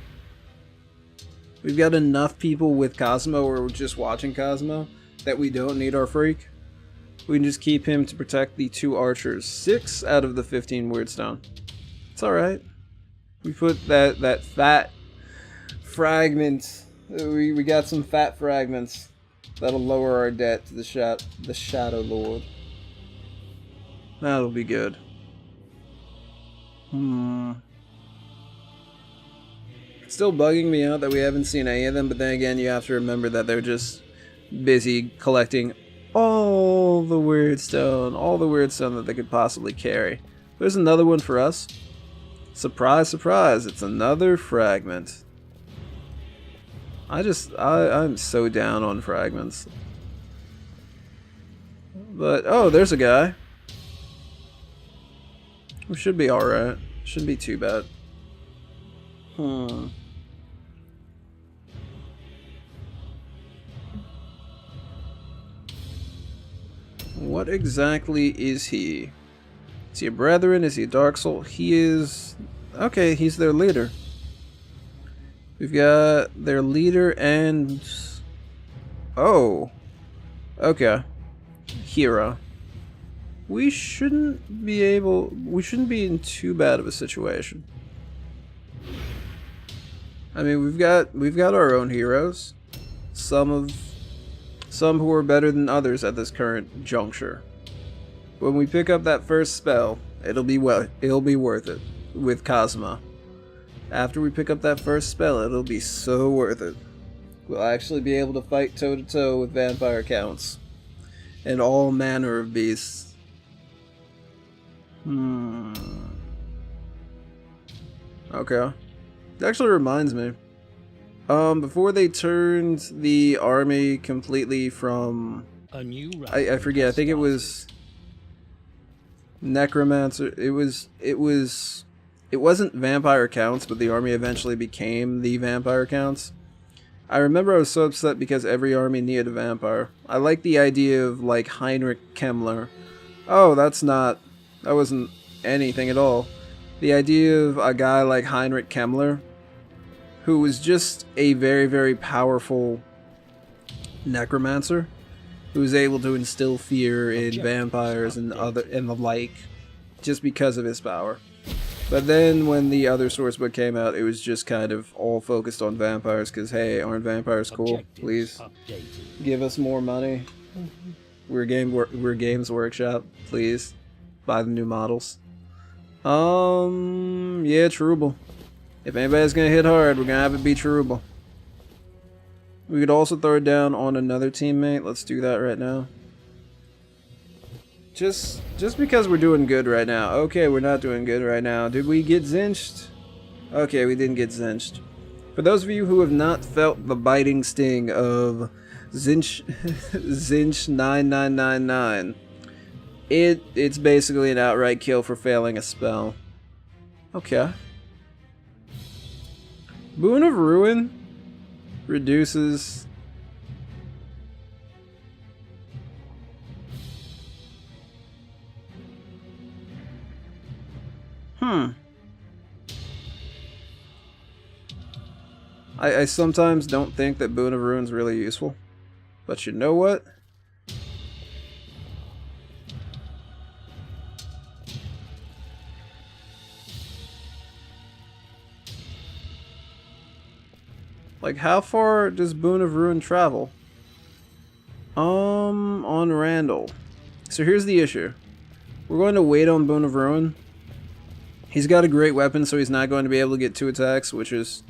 We've got enough people with Cosmo, or just watching Cosmo, that we don't need our freak. We can just keep him to protect the 2 archers. 6 out of the 15 Wyrdstone. It's alright. We put that fat fragment. We got some fat fragments that'll lower our debt to the Shadow Lord. That'll be good. Still bugging me out that we haven't seen any of them, but then again, you have to remember that they're just busy collecting all the Wyrdstone that they could possibly carry. There's another one for us. Surprise, surprise, it's another fragment. I'm so down on fragments. But, oh, there's a guy. We should be alright. Shouldn't be too bad. What exactly is he? Is he a brethren? Is he a dark soul? He is... Okay, he's their leader. We've got their leader and... Oh. Okay. Hero. We shouldn't be in too bad of a situation. I mean, we've got our own heroes. Some who are better than others at this current juncture. When we pick up that first spell, it'll be worth it with Cosmo. After we pick up that first spell, it'll be so worth it. We'll actually be able to fight toe to toe with vampire counts and all manner of beasts. Okay. It actually reminds me. Before they turned the army completely from... I forget, I think it was... Necromancer. It wasn't vampire counts, but the army eventually became the vampire counts. I remember I was so upset because every army needed a vampire. I like the idea of, like, Heinrich Kemmler. Oh, that wasn't anything at all. The idea of a guy like Heinrich Kemmler, who was just a very, very powerful necromancer, who was able to instill fear in vampires and the like, just because of his power. But then when the other sourcebook came out, it was just kind of all focused on vampires, because hey, aren't vampires cool? Please give us more money. We're Games Workshop. Please buy the new models. Yeah, Truble. If anybody's gonna hit hard, we're gonna have it be Truble. We could also throw it down on another teammate. Let's do that right now. Just because we're doing good right now. Okay, we're not doing good right now. Did we get zinched? Okay, we didn't get zinched. For those of you who have not felt the biting sting of Zinch 9999, it's basically an outright kill for failing a spell. Okay. Boon of Ruin reduces I sometimes don't think that Boon of Ruin's really useful. But you know what? Like, how far does Boon of Ruin travel? On Randall. So here's the issue. We're going to wait on Boon of Ruin. He's got a great weapon, so he's not going to be able to get 2 attacks, which is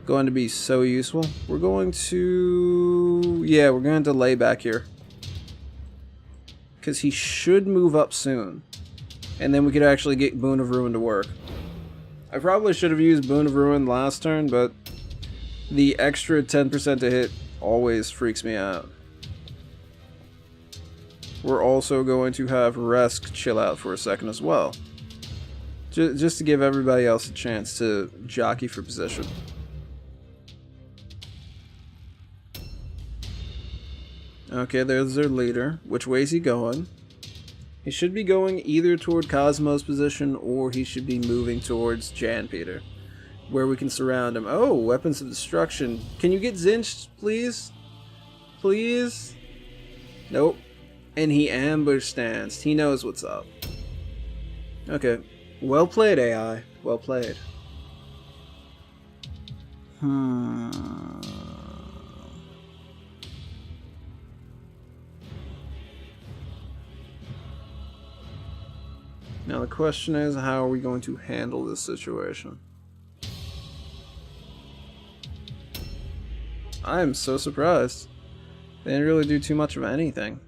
going to be so useful. We're going to... yeah, we're going to delay back here. Because he should move up soon. And then we could actually get Boon of Ruin to work. I probably should have used Boon of Ruin last turn, but the extra 10% to hit always freaks me out. We're also going to have Resk chill out for a second as well. Just to give everybody else a chance to jockey for position. Okay, there's their leader. Which way is he going? He should be going either toward Cosmo's position, or he should be moving towards Jan Peter, where we can surround him. Oh, weapons of destruction. Can you get zinched, please? Please? Nope. And he ambush stands. He knows what's up. Okay. Well played, AI. Well played. Now the question is, how are we going to handle this situation? I am so surprised. They didn't really do too much of anything.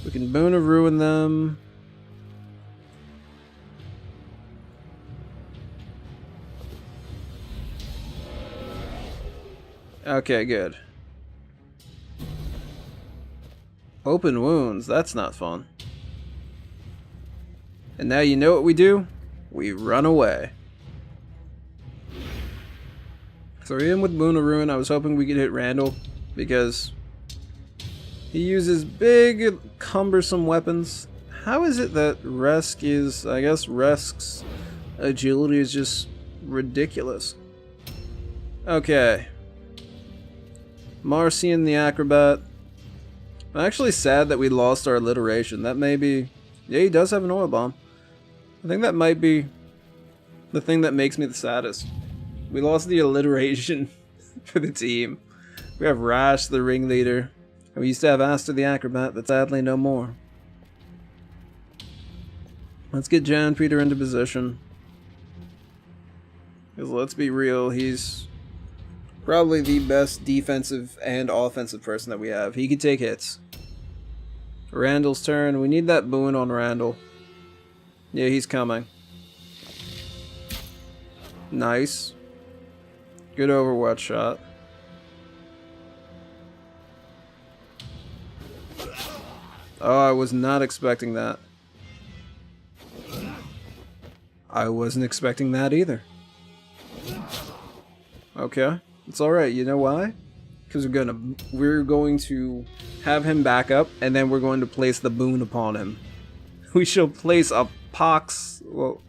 We can Boon of Ruin them. Okay, good. Open wounds, that's not fun. And now you know what we do? We run away. So we're in with Boon of Ruin. I was hoping we could hit Randall, because he uses big, cumbersome weapons. How is it that Resk is... I guess Resk's agility is just ridiculous. Okay. Marcian the Acrobat. I'm actually sad that we lost our alliteration. That may be... yeah, he does have an oil bomb. I think that might be the thing that makes me the saddest. We lost the alliteration for the team. We have Rash the ringleader. We used to have Asta the Acrobat, but sadly no more. Let's get Jan Peter into position. Because let's be real, he's probably the best defensive and offensive person that we have. He could take hits. Randall's turn. We need that boon on Randall. Yeah, he's coming. Nice. Good Overwatch shot. Oh, I was not expecting that. I wasn't expecting that either. Okay, it's alright. You know why? Because we're going to have him back up, and then we're going to place the boon upon him. We shall place a pox... well,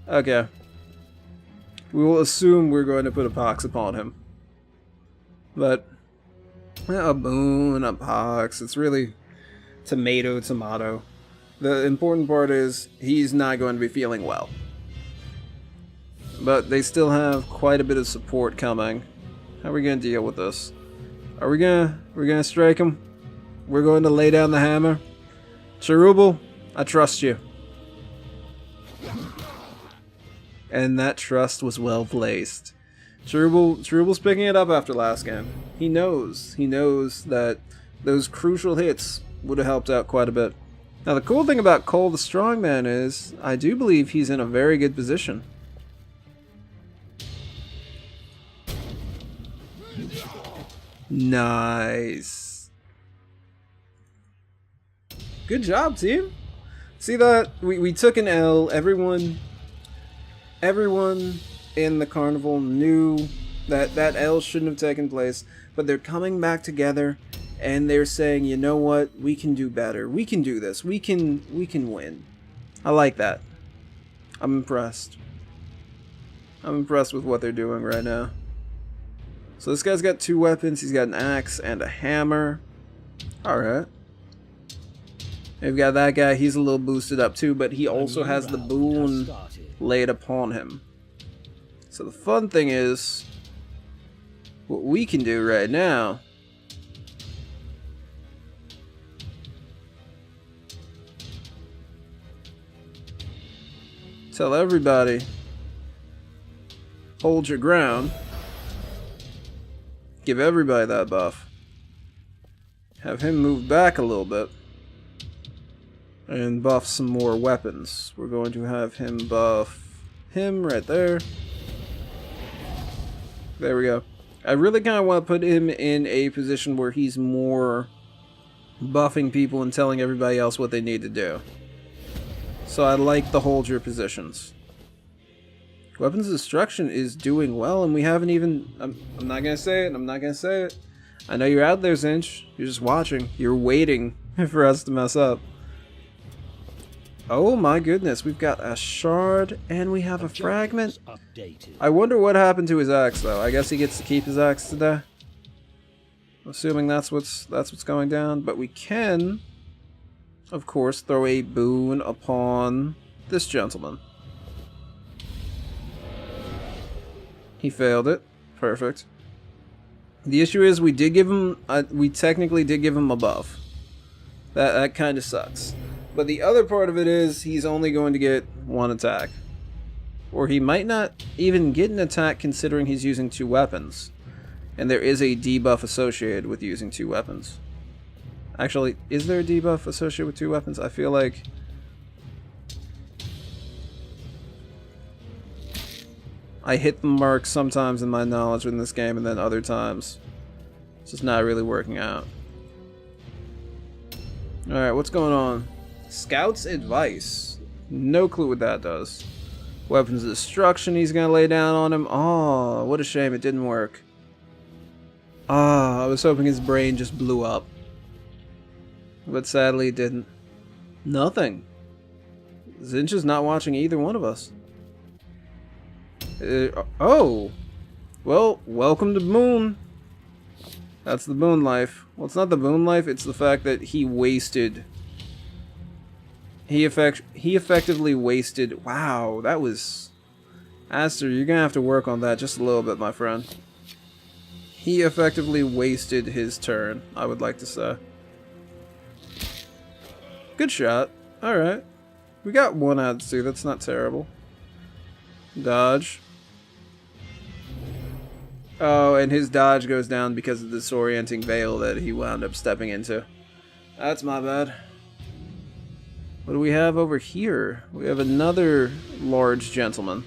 okay. We will assume we're going to put a pox upon him. But a boon, a pox, it's really tomato, tomato. The important part is he's not going to be feeling well. But they still have quite a bit of support coming. How are we gonna deal with this? We're gonna strike him? We're going to lay down the hammer? Cherubal, I trust you. And that trust was well placed. Cherubal's picking it up after last game. He knows that those crucial hits would have helped out quite a bit. Now the cool thing about Cole the Strongman is, I do believe he's in a very good position. Nice. Good job, team. See that? We took an L. Everyone in the carnival knew that that L shouldn't have taken place, but they're coming back together and they're saying, you know what, we can do better. We can do this. We can win. I like that. I'm impressed. I'm impressed with what they're doing right now. So this guy's got 2 weapons. He's got an axe and a hammer. Alright. We've got that guy. He's a little boosted up too, but he also has the boon laid upon him. So the fun thing is, what we can do right now tell everybody, hold your ground. Give everybody that buff. Have him move back a little bit. And buff some more weapons. We're going to have him buff him right there. There we go. I really kind of want to put him in a position where he's more buffing people and telling everybody else what they need to do. So I like the hold your positions. Weapons of Destruction is doing well, and we haven't even... I'm not going to say it, I'm not going to say it. I know you're out there, Zinch. You're just watching. You're waiting for us to mess up. Oh my goodness, we've got a shard, and we have a fragment. I wonder what happened to his axe, though. I guess he gets to keep his axe today. Assuming that's what's going down. But we can, of course, throw a boon upon this gentleman. He failed it. Perfect. The issue is we did give him, we technically did give him a buff. That kind of sucks. But the other part of it is he's only going to get 1 attack. Or he might not even get an attack considering he's using 2 weapons. And there is a debuff associated with using 2 weapons. Actually, is there a debuff associated with 2 weapons? I feel like... I hit the mark sometimes in my knowledge in this game, and then other times it's just not really working out. Alright, what's going on? Scout's Advice. No clue what that does. Weapons of Destruction he's gonna lay down on him. Oh, what a shame it didn't work. Ah, I was hoping his brain just blew up. But sadly it didn't. Nothing. Zinch is not watching either one of us. Oh! Well, welcome to Boon. That's the Boon life. Well, it's not the Boon life, it's the fact that he wasted... He effectively wasted... Wow, that was... Aster, you're gonna have to work on that just a little bit, my friend. He effectively wasted his turn, I would like to say. Good shot. Alright. We got 1 out of 2, that's not terrible. Dodge. Oh, and his dodge goes down because of the disorienting veil that he wound up stepping into. That's my bad. What do we have over here? We have another large gentleman.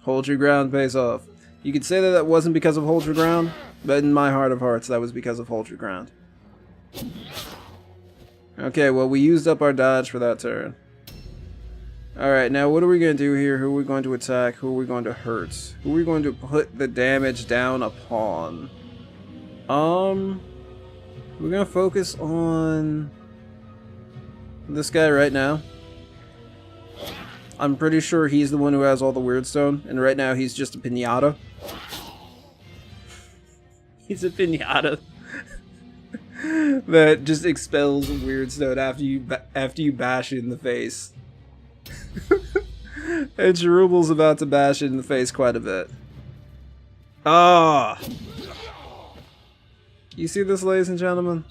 Hold your ground pays off. You could say that that wasn't because of hold your ground, but in my heart of hearts, that was because of hold your ground. Okay, well, we used up our dodge for that turn. Alright, now what are we going to do here? Who are we going to attack? Who are we going to hurt? Who are we going to put the damage down upon? We're going to focus on this guy right now. I'm pretty sure he's the one who has all the Weirdstone, and right now he's just a pinata. He's a pinata that just expels Weirdstone after you bash it in the face. And Cherubal's about to bash it in the face quite a bit. Ah! You see this, ladies and gentlemen?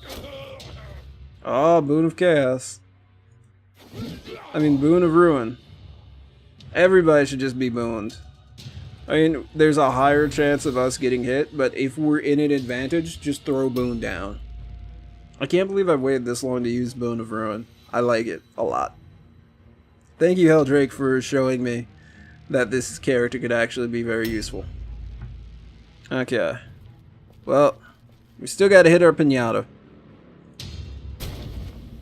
Ah, Boon of Chaos. I mean, Boon of Ruin. Everybody should just be booned. I mean, there's a higher chance of us getting hit, but if we're in an advantage, just throw Boon down. I can't believe I've waited this long to use Boon of Ruin. I like it a lot. Thank you, Heldrake, for showing me that this character could actually be very useful. Okay. Well, we still gotta hit our pinata.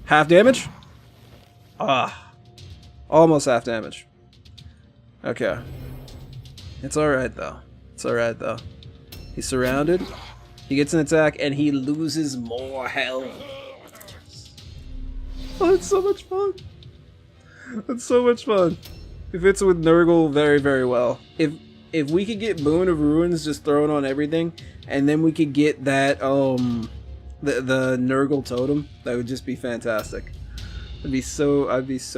Half damage? Ah. Almost half damage. Okay. It's alright though. It's alright though. He's surrounded. He gets an attack and he loses more health. Oh, it's so much fun. It's so much fun. It fits with Nurgle very, very well. If we could get Boon of Ruins just thrown on everything, and then we could get that the Nurgle totem, that would just be fantastic. I'd be so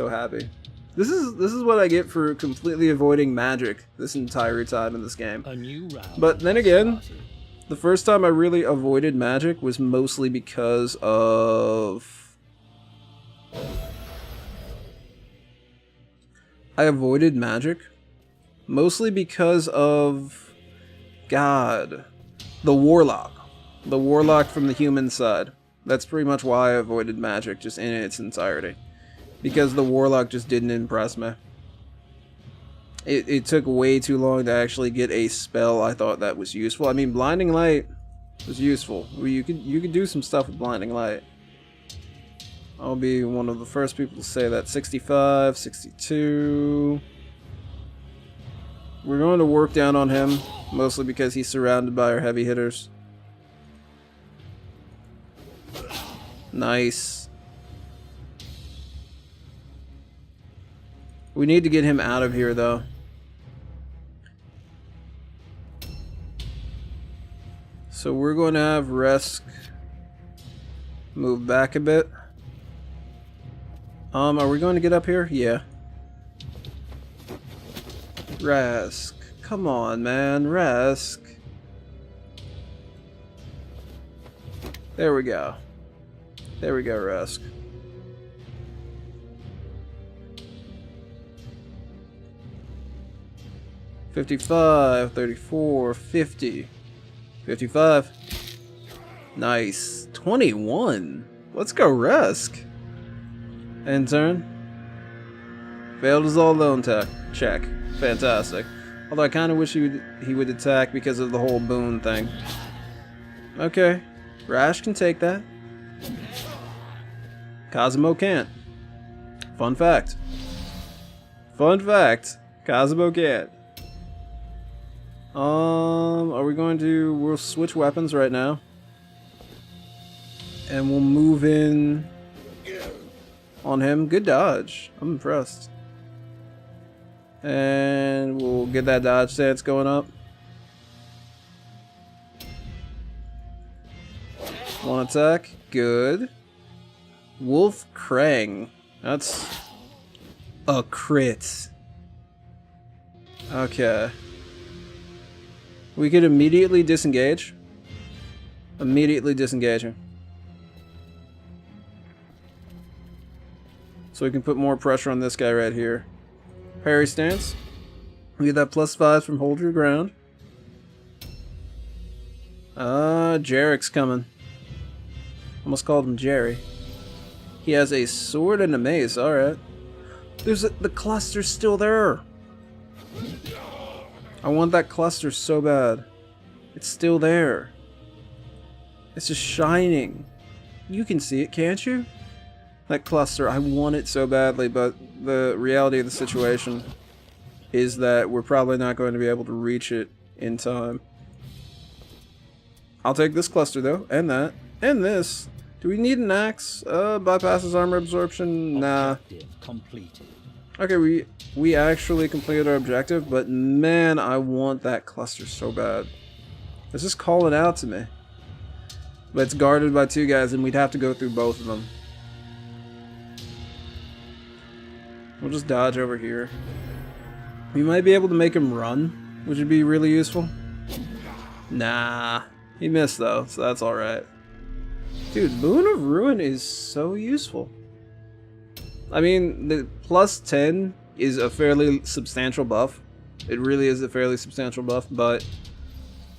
happy. This is what I get for completely avoiding magic this entire time in this game. A new round. But then again, the first time I really avoided magic was mostly because of... I avoided magic mostly because of... God. The Warlock. The Warlock from the human side. That's pretty much why I avoided magic just in its entirety. Because the Warlock just didn't impress me. It took way too long to actually get a spell I thought that was useful. I mean, Blinding Light was useful. You could do some stuff with Blinding Light. I'll be one of the first people to say that. 65, 62. We're going to work down on him, mostly because he's surrounded by our heavy hitters. Nice. We need to get him out of here, though. So we're going to have Resk move back a bit. Are we going to get up here? Yeah. Resk. Come on, man. Resk. There we go. There we go, Resk. $55, $34, $50, $55. Nice. 21. Let's go, Resk. End turn. Failed his all alone check. Fantastic. Although I kind of wish he would attack because of the whole boon thing. Okay. Rash can take that. Cosmo can't. Fun fact. Fun fact. Cosmo can't. Are we going to... We'll switch weapons right now. And we'll move in on him. Good dodge. I'm impressed. And we'll get that dodge stance going up. One attack. Good. Wolf Krang. That's a crit. Okay. We could immediately disengage. Immediately disengage him. So we can put more pressure on this guy right here. Parry stance. We get that +5 from hold your ground. Jarek's coming. Almost called him Jerry. He has a sword and a mace. Alright. The cluster's still there. I want that cluster so bad. It's still there. It's just shining. You can see it, can't you? That cluster, I want it so badly, but the reality of the situation is that we're probably not going to be able to reach it in time. I'll take this cluster though, and that, and this. Do we need an axe? Bypasses armor absorption? Nah. Objective completed. Okay, we actually completed our objective, but man, I want that cluster so bad. It's just calling out to me. But it's guarded by two guys, and we'd have to go through both of them. We'll just dodge over here. We might be able to make him run, which would be really useful. Nah, he missed though, so that's alright. Dude, Boon of Ruin is so useful. I mean, the plus 10 is a fairly substantial buff. It really is a fairly substantial buff, but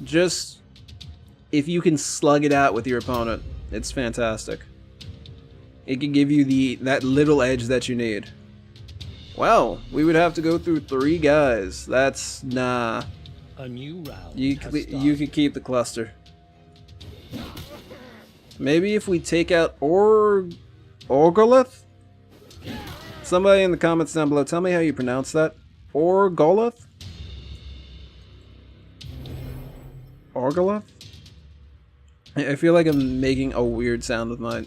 just if you can slug it out with your opponent, it's fantastic. It can give you that little edge that you need. Well, we would have to go through 3 guys. That's nah. A new round. You could keep the cluster. Maybe if we take out Orgolith? Somebody in the comments down below, tell me how you pronounce that. Orgolith? Orgolith? I feel like I'm making a weird sound with mine.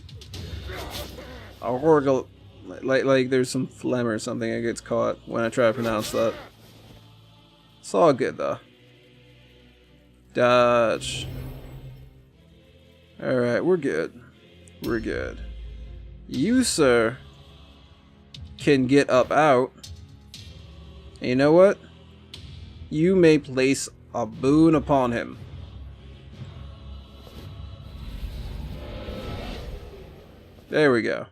Orgolith. Like there's some phlegm or something that gets caught when I try to pronounce that. It's all good though. Dodge. Alright, we're good. We're good. You, sir, can get up out. And you know what? You may place a boon upon him. There we go.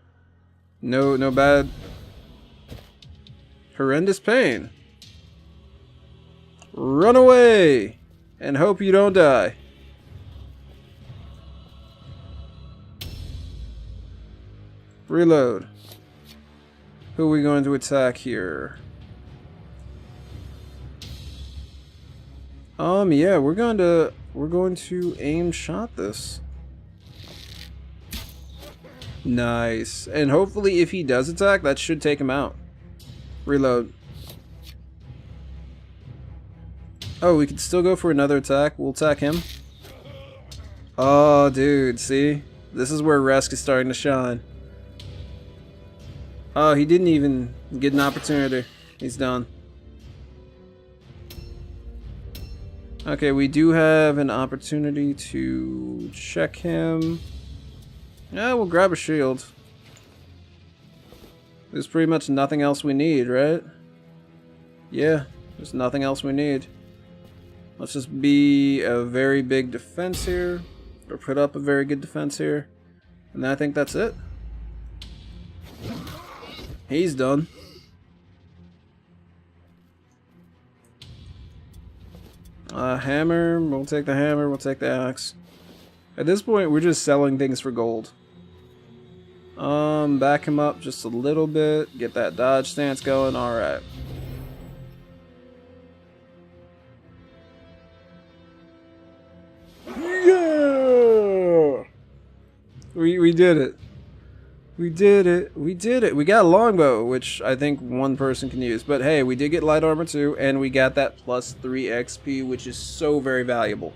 No bad. Horrendous pain. Run away and hope you don't die. Reload. Who are we going to attack here? Yeah, we're going to aim shot this. Nice. And hopefully if he does attack, that should take him out. Reload. Oh, we can still go for another attack. We'll attack him. Oh, dude, see? This is where Resk is starting to shine. Oh, he didn't even get an opportunity. He's done. Okay, we do have an opportunity to check him. Yeah, we'll grab a shield. There's pretty much nothing else we need, right? Yeah, there's nothing else we need. Let's just be a very big defense here. Or put up a very good defense here. And I think that's it. He's done. Hammer. We'll take the hammer. We'll take the axe. At this point, we're just selling things for gold. Back him up just a little bit. Get that dodge stance going. Alright. Yeah! We did it. We did it. We did it. We got a longbow, which I think one person can use. But hey, we did get light armor too, and we got that plus 3 XP, which is so very valuable.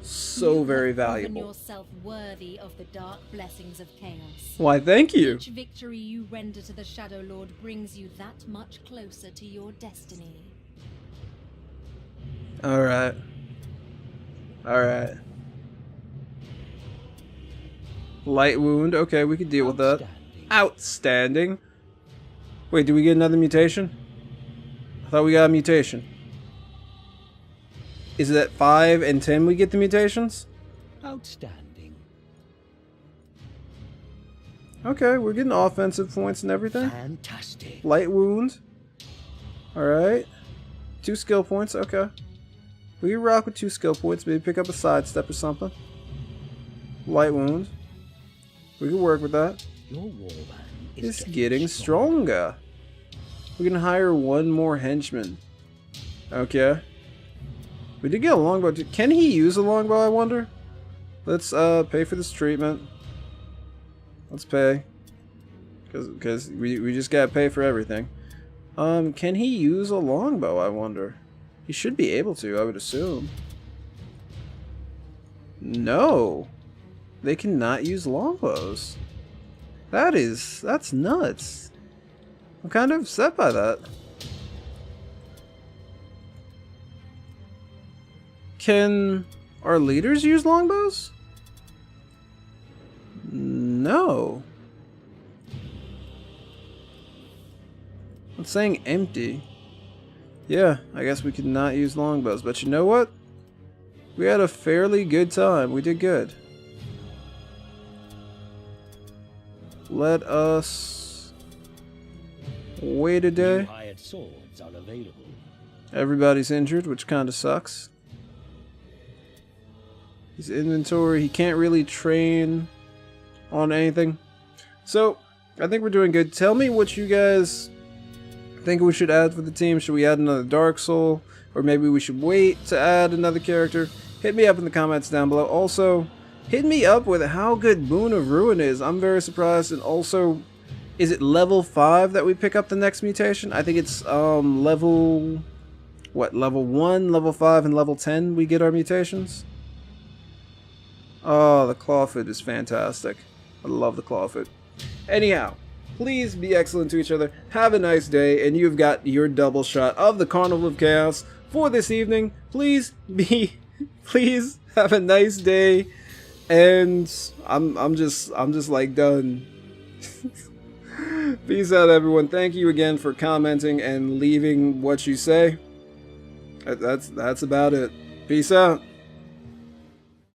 So very valuable. You have proven yourself worthy of the dark blessings of chaos. Why, thank you. Each victory you render to the Shadow Lord brings you that much closer to your destiny. Alright. Alright. Light wound. Okay, we could deal with that. Outstanding. Wait, do we get another mutation? I thought we got a mutation. Is it at 5 and 10 we get the mutations? Outstanding. Okay, we're getting offensive points and everything. Fantastic. Light wound. Alright. 2 skill points, okay. We can rock with 2 skill points, maybe pick up a sidestep or something. Light wound. We can work with that. Your warband It's getting stronger. We can hire 1 more henchman. Okay. We did get a longbow. Can he use a longbow, I wonder? Let's pay for this treatment. Let's pay. Because we just gotta pay for everything. Can he use a longbow, I wonder? He should be able to, I would assume. No. They cannot use longbows. That's nuts. I'm kind of upset by that. Can our leaders use longbows? No. It's saying empty. Yeah, I guess we could not use longbows, but you know what? We had a fairly good time. We did good. Let us wait a day. New hired swords are available. Everybody's injured, which kind of sucks. His inventory, he can't really train on anything. So, I think we're doing good. Tell me what you guys think we should add for the team. Should we add another Dark Soul? Or maybe we should wait to add another character? Hit me up in the comments down below. Also, hit me up with how good Boon of Ruin is. I'm very surprised. And also, is it level 5 that we pick up the next mutation? I think it's level... what, level 1, level 5, and level 10 we get our mutations? Oh, the Clawfoot is fantastic. I love the Clawfoot. Anyhow, please be excellent to each other. Have a nice day, and you've got your double shot of the Carnival of Chaos for this evening. Please have a nice day, and I'm just like done. Peace out, everyone. Thank you again for commenting and leaving what you say. That's about it. Peace out.